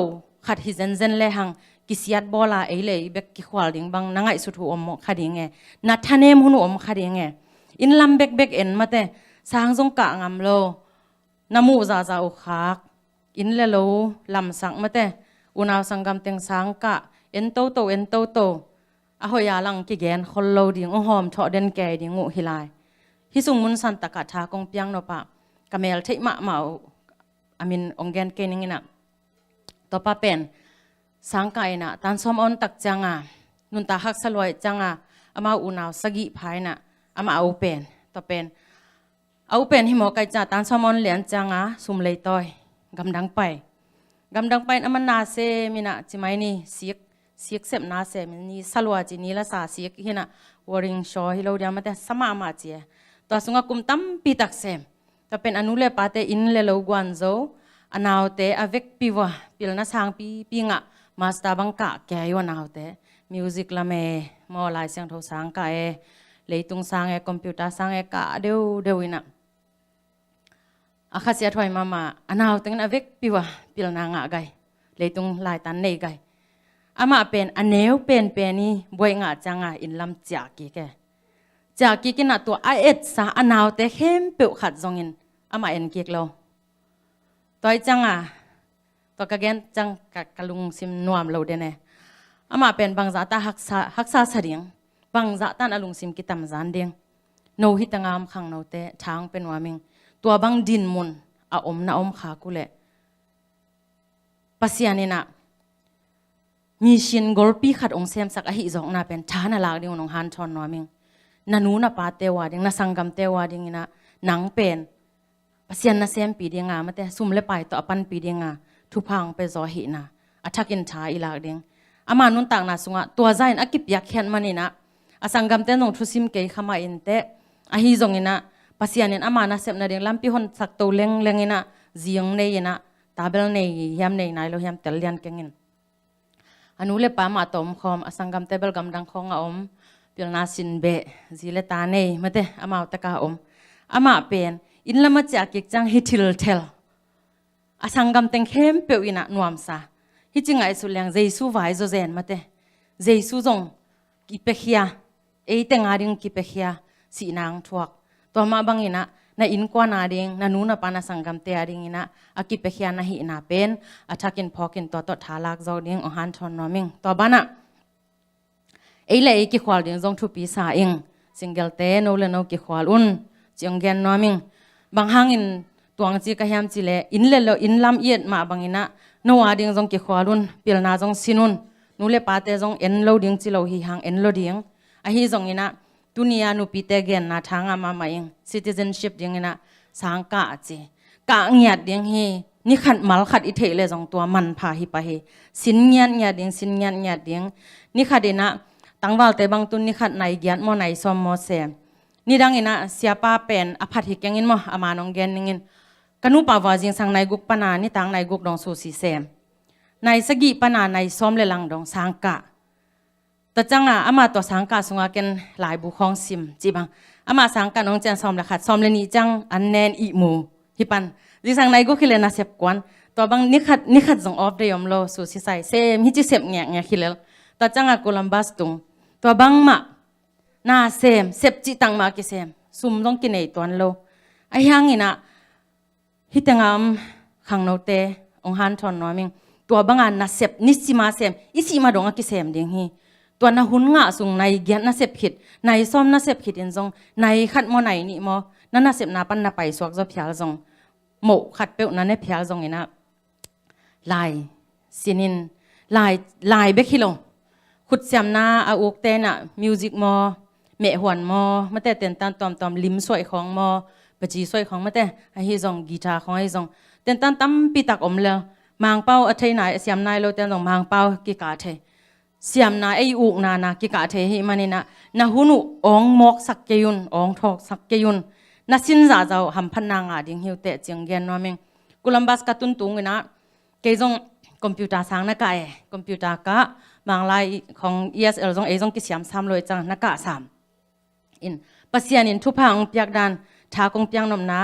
ขัดฮิเซนเซนเลยหังกิสยัดบอลาเลยเบกกิขวาดิ้งบางนังไอสุดหัวอมขัดดิ้งไงนัทเนมหุนอมขัดดิ้งไงอินลำเบกเอ็นมาแต่สร้างจงกะงามโลน้ำมูซาอุคักอินเลโลลำสังมาแต่อุณาสังกัมเต็งสังกะเอ็นโตอะหอยาลังกิเกนคนโลดิ่งหอมทอเดนแกดิ่งงูฮิลายฮิสุงมุนสันตะกะทากงเปียงโนปะกะเมลเทมะมาอามินองแกนเกนิงนะต่อปะเป็นสังกายนะตันสมอนตักจังนุนตาฮักสลวยจังอามาอุณาสกิภายนะอามาเอาเป็นต่อเป็นเอาเป็นหิมอไกจ่าตันสมอนเหลียนจังสุมเลยตอยกำดังไปน้ำมันนาเซมินะจิไม่นี่เสียกเสพนาเซมินี่สลัวจีนี่ละสาเสียกหินะวอริงชอฮิโลเดียมาแต่สมามาเจียตัวสุงกุมตั้มปีตักเซมแต่เป็นอนุเลปาเตอินเลโลกวนโซอนาวเตอเวกปีวะปิลนาสางปีงะมาสตาบังกะแกยวนาวเตมิวสิกละเมมอลายเสียงโทสางกะเลยตุงสางคอมพิวเตอร์สางกะเดียวอินะอาคาเสียถอยมาอนาวตั้งนั้นเวกปีวะปิลนางะไกเลยตุงลายตันเนไกอามาเป็นอันเนวเป็นนี่บวยงะจังอินลำจากกินะตัวไอเอ็ดสาอนาวเตเข้มเปียวขัดจงอินอามาเอ็นกิกเราตัวจังตัวกะเกนจังกะลุงซิมนวมเราเดเนอามาเป็นบางจะตาฮักษาเสียงบางจะตาอลุงซิมกิตามจันเดียงโนฮิตงามขังโนเตทางเป็นว่ามิงตัวบางดินมุนอาอมนาอมขากุเลปัสยานินะมีชินกอลปีขัดองเซมสักอหิจงนาเป็นชานาลากดิ่งนงฮันชอนนัวมิงนานูนาปาเตวาดิ่งนาสังกัมเตวาดิ่งนะนังเป็นปัสยานนาเซมปีเดียงมาแต่ซุ่มเลไปต่อปันปีเดียงทุพังไปจอหินะอัทักอินชาอีลากดิ่งอามานุนต่างนาสุงะตัวใจนักกิบยักแขนมันนี่นะอาสังกัมเตนงทุซิมเกยขมาอินเตอหิจงอินะปัสยานินอามานาเซมนาเดียงลำปีหนสักตัวเล็งอินะเจียงเนยนะตาเบลเนยยามเนยนายเรายามเตลเลียนเก่งอินอนุเลปามาตอมคอมอสังกัมเตเบลกำดังของอมเปียนาสินเบจีเลตาเนยมาเตอามาตะกาอามาเป็นอินละมาจากกิจังฮิทิลเทลอสังกัมเต็งเข้มเปียวอินะนวมซาฮิจิงไอสุเลียงเจสูไวโซเซนมาเตเจสูจงกิเปเคียเอเตงอาดิงกิเปเคียสีนางทวกตัวมาบังอินะna in kwa na ding na nu na pa na sangam te ading ina akip pe khia na hi na pen athakin phokin to thalak zo ding o han thon noming to bana eile e ki khwal ding jong thu pi sa ing single te no le no ki khwal un chiang gen noming bang hangin tuang chi ka hiam chi le in le lo in lam yet ma bangina no ading jong ki khwal un pil na jong sinun นูเลปาเตจงเอ็นโลดิงจิโลฮีหังเอ็นโลดิงอะฮีจงอินะตุนียานูปีเตเกนนาทางอามามาอิง citizenship ดิงอินะสังกะจีกะเงียดดิงฮีนี่ขัดมัลขัดอิเทเลจงตัวมันพาฮิปะฮีสินเงียดเงียดดิงสินเงียดเงียดดิงนี่ขัดอินะตั้งวัลเตบังตุนนี่ขัดในเกียรโมในซอมโมเซนี่ดังอินะเสียป้าเป็นอภัทหิกยังอินโมอามานองเกนนิงอินกันูปาวาจิงสังในกุกปนานี่ตังในกุกดองสูสีเซมในสกีปนาในซ้อมเลลังดองสังกะแต่จังอามาตัวสังกะสงอาเกนหลายบุคองซิมจีบังอามาสังกะน้องเจนซ้อมละขัดซ้อมเลนี่จังอันแนนอีมูฮิปันจิสังในกุกคิเลนะเสพกวนตัวบังนิขัดจงออฟเดียมโลสูสีใส่เซมฮิจิเสพเงียคิเลลแต่จังโคลัมบัสตุงตัวบังมานาเซมเสพจิตังมากิเซมซุ่มต้องกินไอตัวโลไอยังอินะฮิตงามขังโนเตองฮันทอนน้อยมิงตัวบางอันน่ะเสพนิสิมาเสมอิสิมาดงอากิเสมดิงฮีตัวน่ะหุนงะสุงในเกียนน่ะเสพขิดในซ้อมน่ะเสพขิดอินซงในขัดมอไหนนี่มอนั่นน่ะเสพนาปันน่ะไปสวกจอเพียลซงโมขัดเปวนั่นเนี่ยเพียลซงอินะลายสินินลายเบคิโลขุดเสียมนาอาอุกเตน่ะมิวสิกมอเมหวนมอมาแต่เต้นตันตอมลิมสวยของมอปจีสวยของมาแต่ให้ซงกีตาร์ของให้ซงเต้นตันตั้มปีตักอมเลยมางเป้าอัฐยนายเสียมนายเราเต้นตรงมางเป้ากิกาเทเสียมนายไออุกนากิกาเทหิมันนี่นะหุนุองมอกสักเกยุนองทอกสักเกยุนนะสินจ่าเจ้าหำพันนางดิ่งหิวเตะเจียงเกียนว่ามิงกุลัมบัสกตุนตุงนะเกยจงคอมพิวเตอร์สังนักไอคอมพิวเตอร์กะบางลายของ ESL จงจงกิเสียมซ้ำเลยจังนักกะซ้ำอินปัสยานินทุพังเปียกดันทากงเปียงนมนะ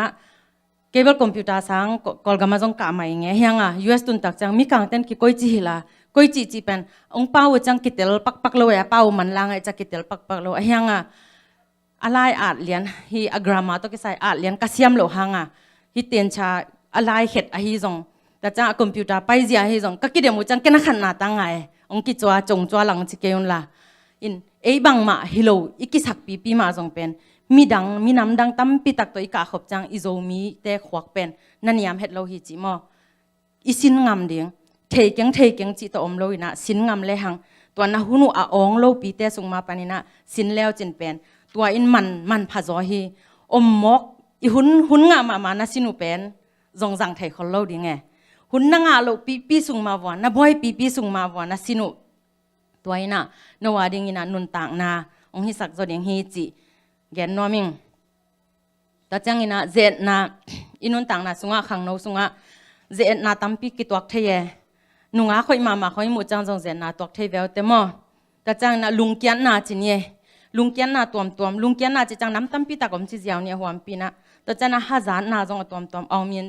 เกเบิลคอมพิวเตอร์สังกอลกามาจงกะมาอย่างเงี้ยยังUS ตุนตักจังมีกังเต้นกิก้อยจีละก้อยจีเป็นองเป้าจังกิเตลปักเลยเป้ามันลางไอจะกิเตลปักเลยยังอะไรอาจเลียนฮีอักรามาตัวกิใส่อาจเลียนกระเสียมโลหังฮีเตียนชาอะไรเห็ดฮีจงแต่จังคอมพิวเตอร์ไปเสียฮีจงก็กิเดมูจังแค่นักขันนาตั้งไงองกิจัวจงจัวหลังจิเกยุนละอินไอบังมาฮิโลอีกิสักปีมาจงเป็นมีน้ำดังตั้มปีตักตัวอีกาขบจังอิโซมีแต่ขวักเป็นนั่นยามเห็ดเราหิจิมออีสินงามเดียงเทเกียงจิตอมโลอินะสินงามเลยหังตัวน่ะหุนุอาองโลปีแต่ส่งมาปานินะสินแล้วจินเป็นตัวอินมันผจอฮีอมมกอีหุนงามมานะสินุเป็นจงจังไทยคนโลดีไงหุนนางาโลปีส่งมาวานะบอยปีส่งมาวานะสินุตัวอินะนวาดิงินะนุนต่างนาองฮิสักจดยังฮีจิแกนนัวมิงแต่จังอินะเจดนาอินุนต่างนาสุงะขังโนสุงะเจดนาตั้มปีกิตวักเทยนุงะคอยมาคอยมุจังจงเจดนาตวักเทยเวลเตมอแต่จังนะลุงเกียนนาจินเยลุงเกียนนาตวมลุงเกียนนาจิจังน้ำตั้มปีตากอมจิเจียวเนี่ยหัวปีนะแต่จังนะฮัจานนาจงตวมเอามีน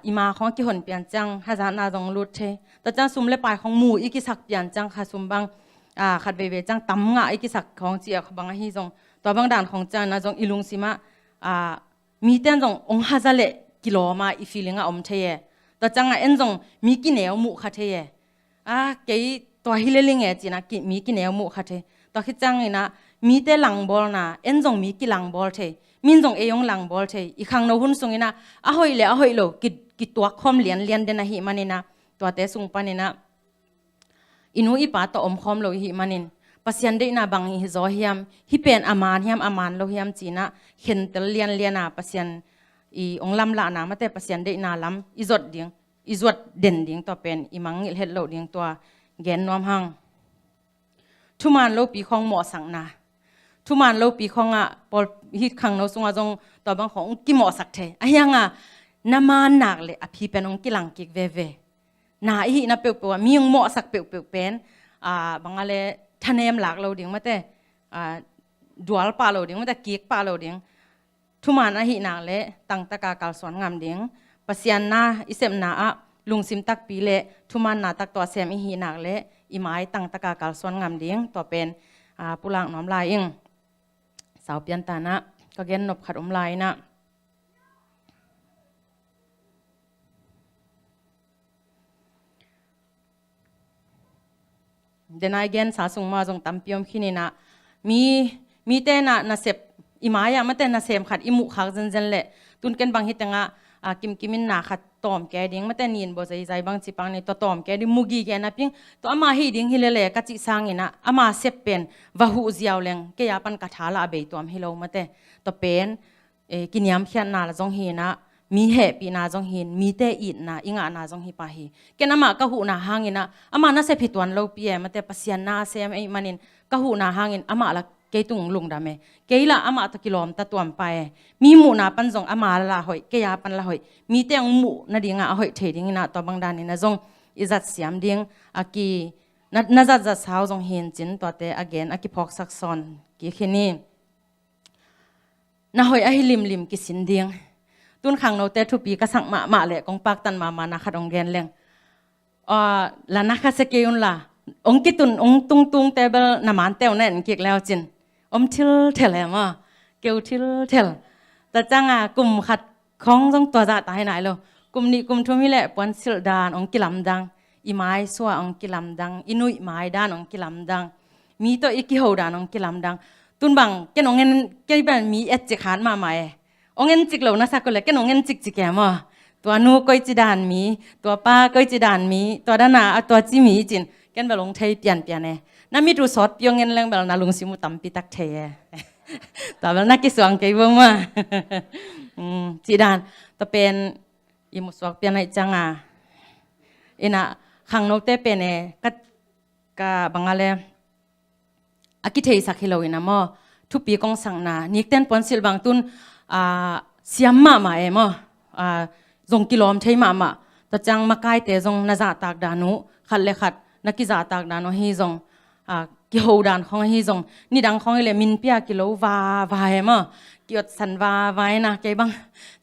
อิมาของกิหนเปลี่ยนจังฮัจานนาจงลุดเทแต่จังซุมเลปายของหมู่อีกิสักเปลี่ยนจังค่ะซุมบังขัดเวจังตั้มงะอีกิสักของเจียบังฮิจงตัวบางด่านของจันนะจงอิลุงสิมามีเต้นจงองฮาซาเลกิโลมาอีฟีลิงอมเทยแต่จังเอ็นจงมีกินเหนียวมุขะเทยเกยตัวฮิเลลิงจีนะมีกินเหนียวมุขะเทตัวคิดจังนะมีเตหลังบอลนะเอ็นจงมีกิหลังบอลเทมินจงเอยงหลังบอลเทอีกครั้งโนหุ่นสุงนะหอยโลกิตัวคอมเลียนเดนนะหิมันนะตัวเตสุงปานินะอินูอีปาตัวอมคอมโลหิมันนินปัสยันได้นาบังฮิโซฮิมฮิเป็นอามานโลฮิมจีนะเห็นแต่เลียนปัสยันอีองลำละนามาแต่ปัสยันได้นาลำอีจดเด่นเดียงตัวเป็นอีมังเห็ดโลเดียงตัวแกนนวมหังทุมานโลปีของหมอสังนาทุมานโลปีของปอลฮิตขังโนสุงจงตัวบางของกิหมอสักเทยังน้ำมันหนักเลยอภิเป็นองกิลังกิกเวนาอีน่ะเปียวมีองหมอสักเปียวเป็นบางอะไรท่านเอ็มหลักเราเดียงมาแต่ดัวลปาเราเดียงมาแต่เกียกปาเราเดียงทุมานหินางเละตั้งตะกากาลสวนงามเดียงปัสยันนาอิเสมนาลุงซิมตักปีเละทุมานนาตักตัวเซมหินางเละอีไม้ตั้งตะกากาลสวนงามเดียงตัวเป็นปุลังน้อมลายเองสาวเปียนตานะก็เกณฑ์นบขัดอมลายนะเดนายเกนสาสุงมาจงตั้มพิมขินีนะมีแต่น่ะเสพอิมายามาแต่น่ะเสพขัดอิมุขักเจนเละตุนเกนบางฮิตงะกิมินนาขัดต ตอมแกดิ้งมาแต่นีนบ่ใจบางจิปังนี่ตัวตอมแกดิมุกีแกนะพิงตัวอามาฮีดิ้งฮิเลเลกะจิสางอินะอามาเซปเป็นวะหูเจียวเลงแกยาปันกะทาลาเบตัวมฮิโลมาแต่ตัวเป็นกินยามเขียนนาละจงฮีนะมีเหปีนาจงหินมีเตอินนาอิงานาจงฮิปาฮีแกนามากะหูนาหางินะอามานะเซพิตวันโลเปียมาแต่ปัสยันนาเซมไอมันินกะหูนาหางินอามาละเกตุงลุงดาเมเกยละอามาตะกิลอมตะตวมไปมีหมู่นาปันจงอามาละหอยเกยาปันละหอยมีเตงหมู่นาดิงะหอยเทดิงนะตัวบางดานี่นะจงอิจัดเสียมดิงอากีนะจัดจัดสาวจงเห็นจินตัวเตอเกนอากิพอกซักซอนกีแค่นี้นะหอยอหิลิมกิสินดิงตุนขังโนเตทุปีกสังมาเลยกงปากตันมานะขัดองเกนเลงลานักสเกยุนละองกิตุนองตุงเตเบลนามันเตวเน่นกิกแล้วจินทิลเทลมาเกลทิลเทลแต่จังกลุ่มขัดของจงตัวจะตายไหนเลยกลุ่มนี้กลุ่มทุ่มิเล่ปวนสิลดานองกิลำดังอีไม้สัวองกิลำดังอินุยไม้ดานองกิลำดังมีตัวอีกิโฮดานองกิลำดังตุนบังแกนองเงินแกแบบมีเอจิขานมาใหม่องเงินจิกเหล่านะสักคนเลยแกนองเงินจิกแกมาตัวนูก้อยจิดานมีตัวป้าก้อยจิดานมีตัวด้านหน้าตัวจิมีจินแกนแบบลงไทยเปลี่ยนเนี่ยน้ามีดูสดยงเงินแรงแบบนาลุงสิมุตัมปิตักเทแต่แบบนักกิสวงเกยบ่มาจีดานแต่เป็นอิมุสวกเปลี่ยนให้จังอินะขังนกเตเป็นกะบังอะไรอากิเทสักฮิโลอินะมอทุกปีกองสังนานิกเต้นปอนซิลบางตุนเสียมมาเอมจงกิโลมใช้มาแต่จังมาไกลเตจงนาจาตากดานุขัดเลยขัดนักกิจาตากดานุฮีจงกิโฮดานของฮีจงนี่ดังของเลยมินเปียกิโลวาเอมกิอดสันวาไว้นะเก็บัง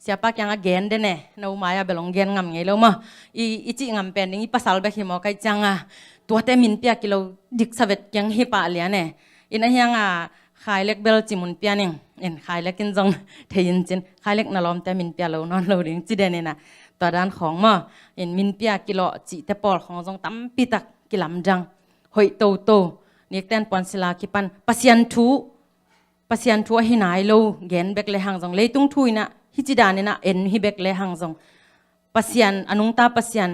เสียปากยังเกนเดเน่นูมายาเบลงเกนงำไงแล้วอีจิงำเป็นนี่ภาษาเบกิโมไกจังตัวเตมินเปียกิโลดิกสเวตยังฮิปาเลียเน่อินะยังขายเล็กเบลจิมุนเปียนิงขายเล็กกินจงเทียนจินขายเล็กนาลอมแต่มินเปียเรานอนเราดิ้งจีเดนี่นะตัวด้านของมินเปียกิโลจิแต่ปอลของจงตั้มปีตักกิลำจังหอยโตนี่เต้นปอนศิลาคิปันปัสยันทูหินายโลเกนเบกเลหังจงเลยตุงทุยนะฮิจิดานี่นะฮิเบกเลหังจงปัสยันอนุงตาปัสยัน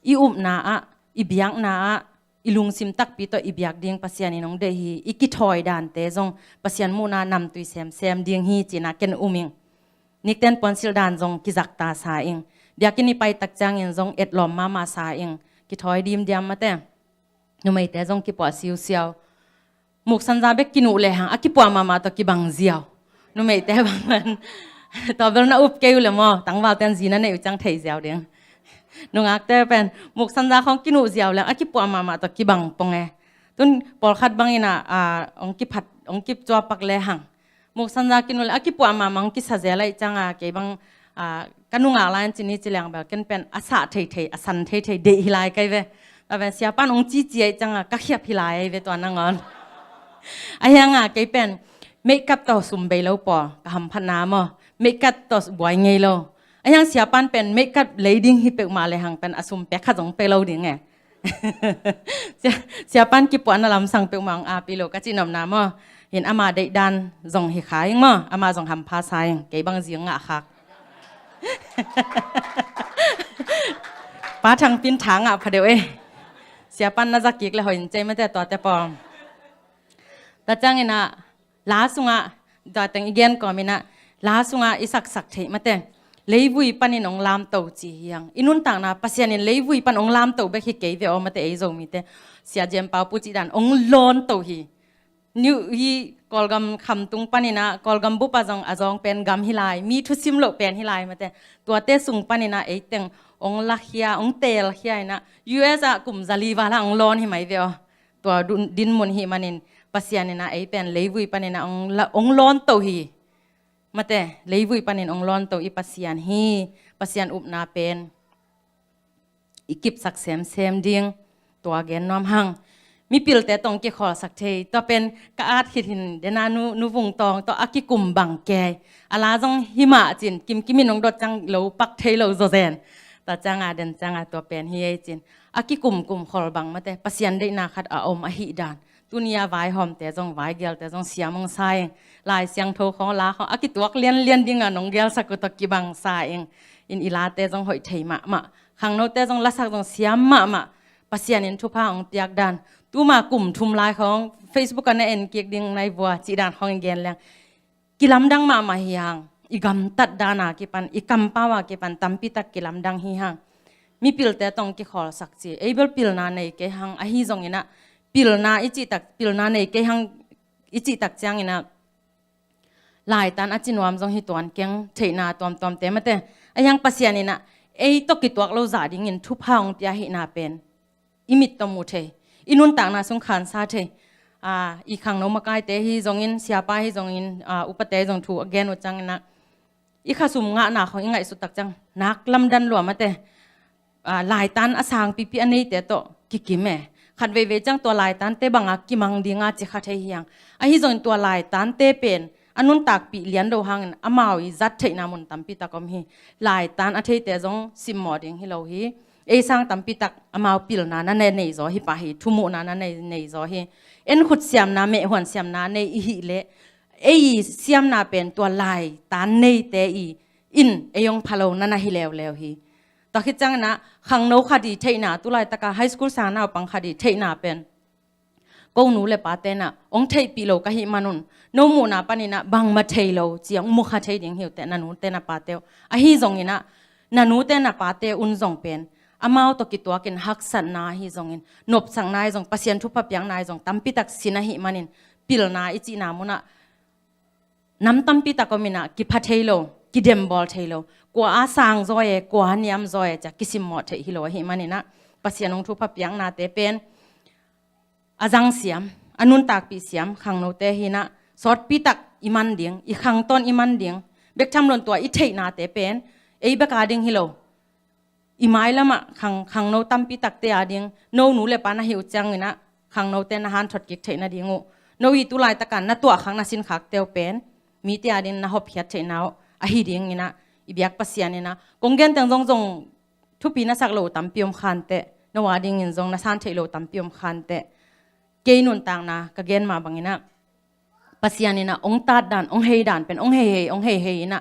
อีอุบนาอีเบียงนาอีลุงซิมตักปีโตอีเบียกเดียงปัสยันนี่น้องเดฮีอีกิทอยดานเตจงปัสยันมูนานำตุยเซมเดียงฮีจีนะเกนอุมิงนี่เต้นปอนศิลดานจงกิจักตาสาเองเดียกินี่ไปตักจังจงเอ็ดลอมมาสาเองกิทอยดีมเดียมมาแต่นุ่มไม่แต่จงกิปอซิวเซียวมุกสันจาเบกกินุเลยฮะอากิปัวมาตัวกิบังเจียวนุ่มไม่แต่บางมันตอนเวลาอุบเกยเลยมั้งตั้งว่าแต่จีนั่นเนี่ยจังไทยเจียวเดียงนุ่งอักแต่เป็นมุกสันจาของกินุเจียวแล้วอากิปัวมาตัวกิบังปงตุนปอลขัดบางอินะองกิผัดองกิจัวปักเลยหังมุกสันจากินุเลยอากิปัวมาองกิสะเจอะไรจังเกยบังกันนุ่งอะไรจีนี่จีเลียงแบบกันเป็นอาสาเทยอาสันเทยเดฮิไลไกเวแต่เป็นเสียปันองจีจีจังกักเขียบฮิไลเวตัวนั่งงอนไอ้ยังเกยเป็นเมกับต่อสุ่มเบลล์ปอกะหำพันน้ำเมกับต่อบวยไงโลไอ้ยังเสียปันเป็นเมกับเลดิ้งฮิเปกมาเลยหังเป็นอสุมเปกขจงเปลล์ดิ้งไงเสียปันกิปวนลำสั่งเปกมังปีโลกัจินอมน้ำเห็นอามาได้ดันจงหิขายยังอามาจงทำภาษาเกยบังเสียงคักป้าทางปิ้นทางพอเดียวเสียปันน่าจะกิกเลยหอยใจไม่แต่ต่อแต่ปอมแต่จังเงินะลาสุงดอตังอีเกนก่อนมินะลาสุงอิสักเทมาแต่เลยวุยปันนองลามโตจียังอินุนต่างนะปัสยานิเลยวุยปันองลามโตเบคิเกยเวอมาแต่ไอโซมิแต่เสียเจมปาปุจิดันองลอนโตฮีนิวฮีกอลกัมคำตุงปันนะกอลกัมบุปะจงอาจงเป็นกัมฮิไลมีทุสิมโลเป็นฮิไลมาแต่ตัวเตสุงปันนะไอเต็งองลักเฮียองเตลเฮียนะ US กุมซาลีวาลาองลอนหิไหมเดียวตัวดินมุนหิมันินปัสยานินะไอเป็นเลวุยปันนะองลอนโตฮีมาแต่เลวุยปันองลอนโตอีปัสยานฮีปัสยานอุบนาเป็นอีกิบสักเซมดิ้งตัวเกนน้อมหังมีปิลแต่ตรงเกี่ยขอสักเทตัวเป็นกะอาดขิดหินเดนานูวงตองตัวอากิกุมบังแกอาลาจงหิมะจินกิมินองดดจังเหลวปักเทเหลวโซเซนแต่จังเดนจังตัวเป็นเฮียจินอากิกุมขอบังมาแต่ปัสยันได้นาคัดอมอหิดานตุนียาไว้หอมแต่จงไว้เกลแต่จงเสียมังไซลายเสียงโทของลาของอากิตัวเลียนดิ้งน้องเกลสักตัวกิบังไซเอง in ilate jong hoi thei ma khang no te jong lasak jong siam ma pasian in thupa ong piak dan tu ma kum thum lai khong Facebook an en kek ding nai bua chi dan khong gen lang kilam dang ma hiang igam tat dana ki pan ikam pawa ki pan tampi tak kilam dang hi hang mi pil te tong ki khol sak chi able pil na nei ke hang a hi jong ina pil na ichi tak pil na nei ke hang ichi tak chang ina lai tan achinwam jong hi ton keng theina tom te mate ayang pasian ina ei to ki tuak lo za ding in thu phang pya hi na pen imit to mu the inun tang na sung khan sa the i khang no ma kai te hi jong in sia pa hi jong in upate jong thu again u chang na i kha sum nga na khong ngai su tak chang nak lam dan lo mate lai tan asang pi anei te to ki me khat ve chang to lai tan te banga ki mang dinga chi kha the hiang a hi jong to lai tan te pen anun tak pi lian do hang amawi zat theina mun tampi takom hi lai tan a thei te jong sim moding hi lo hi ei sang tampi tak amaw pil na na nei zo hi pa hi thumu na nei zo hi en khut siam na me hon siam na nei hi le ei siam na pen to lai tan nei te i in eyong phalo na hi lew hi ta khi chang na khang no khadi theina tu lai taka high school sa na pang khadi theina pen ko nu le pa te na ong thei pi lo ka hi manun no mu na panina bang ma thei lo chiang mu kha thei ding hiu te na nu te na pa te a hi zong ina na nu te na pa te un zong pen amao to ki to kin hak san na hi zong in nop sang nai zong pasien thu pa pyang nai zong tampi tak sina hi manin pil na ichi na muna nam tampi takomina ki pha thei lo ki dem bol thei lo ko a sang zoe ko niam zoe cha kisim mo thei hi lo hi manina pasien ong thu pa pyang na te pen azang siam anun tak pi siam khang no te hina sort pi tak iman ding i khang ton iman ding bek tham lon to i thei na te pen ei ba ka ding hilo i mai lama khang no tam pi tak te ading no nu le pa na hiu chang ina khang no te na han thot ki thei na dingu no i tu lai takan na to khang na sin khak teu pen mi te adin na hop hiat thei nau a hi ding ina i biak pasian ina konggen tang jong thu pi na sak lo tam piom khan te no wa ding in jong na san thei lo tam piom khan te keinun tang na ka gen ma bangina pasianina ong tat dan ong hei dan pen ong hei ina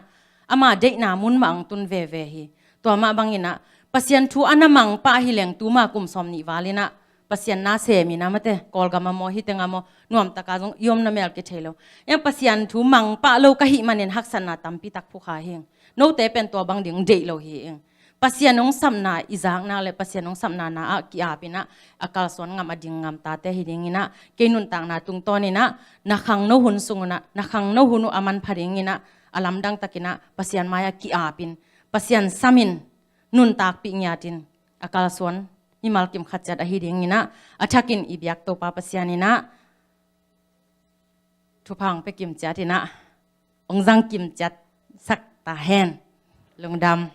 ama de na mun mang tun ve hi to ma bangina pasian thu anamang pa hi leng tu ma kum som ni walina pasian na se mi na mate kol ga ma mo hi tenga mo nuam taka jong yom na mel ke thelo yang pasian thu mang pa lo ka hi manen haksan na tampi tak phu kha heng no te pen to bang ding de lo hi eng pasian ong samna izang na le pasian ong samna na a ki apina akal son ngam ading ngam ta te hidingina keinun tang na tung tonina na khang no hun sunguna na khang no hunu aman pharingina alam dang takina pasian maya ki apin pasian samin nun tak pi nyatin akal son himal kim khatchat a hidingina athakin ibyak to pa pasianina thupang pe kim chatina ongjang kim chat sak ta hen lungdam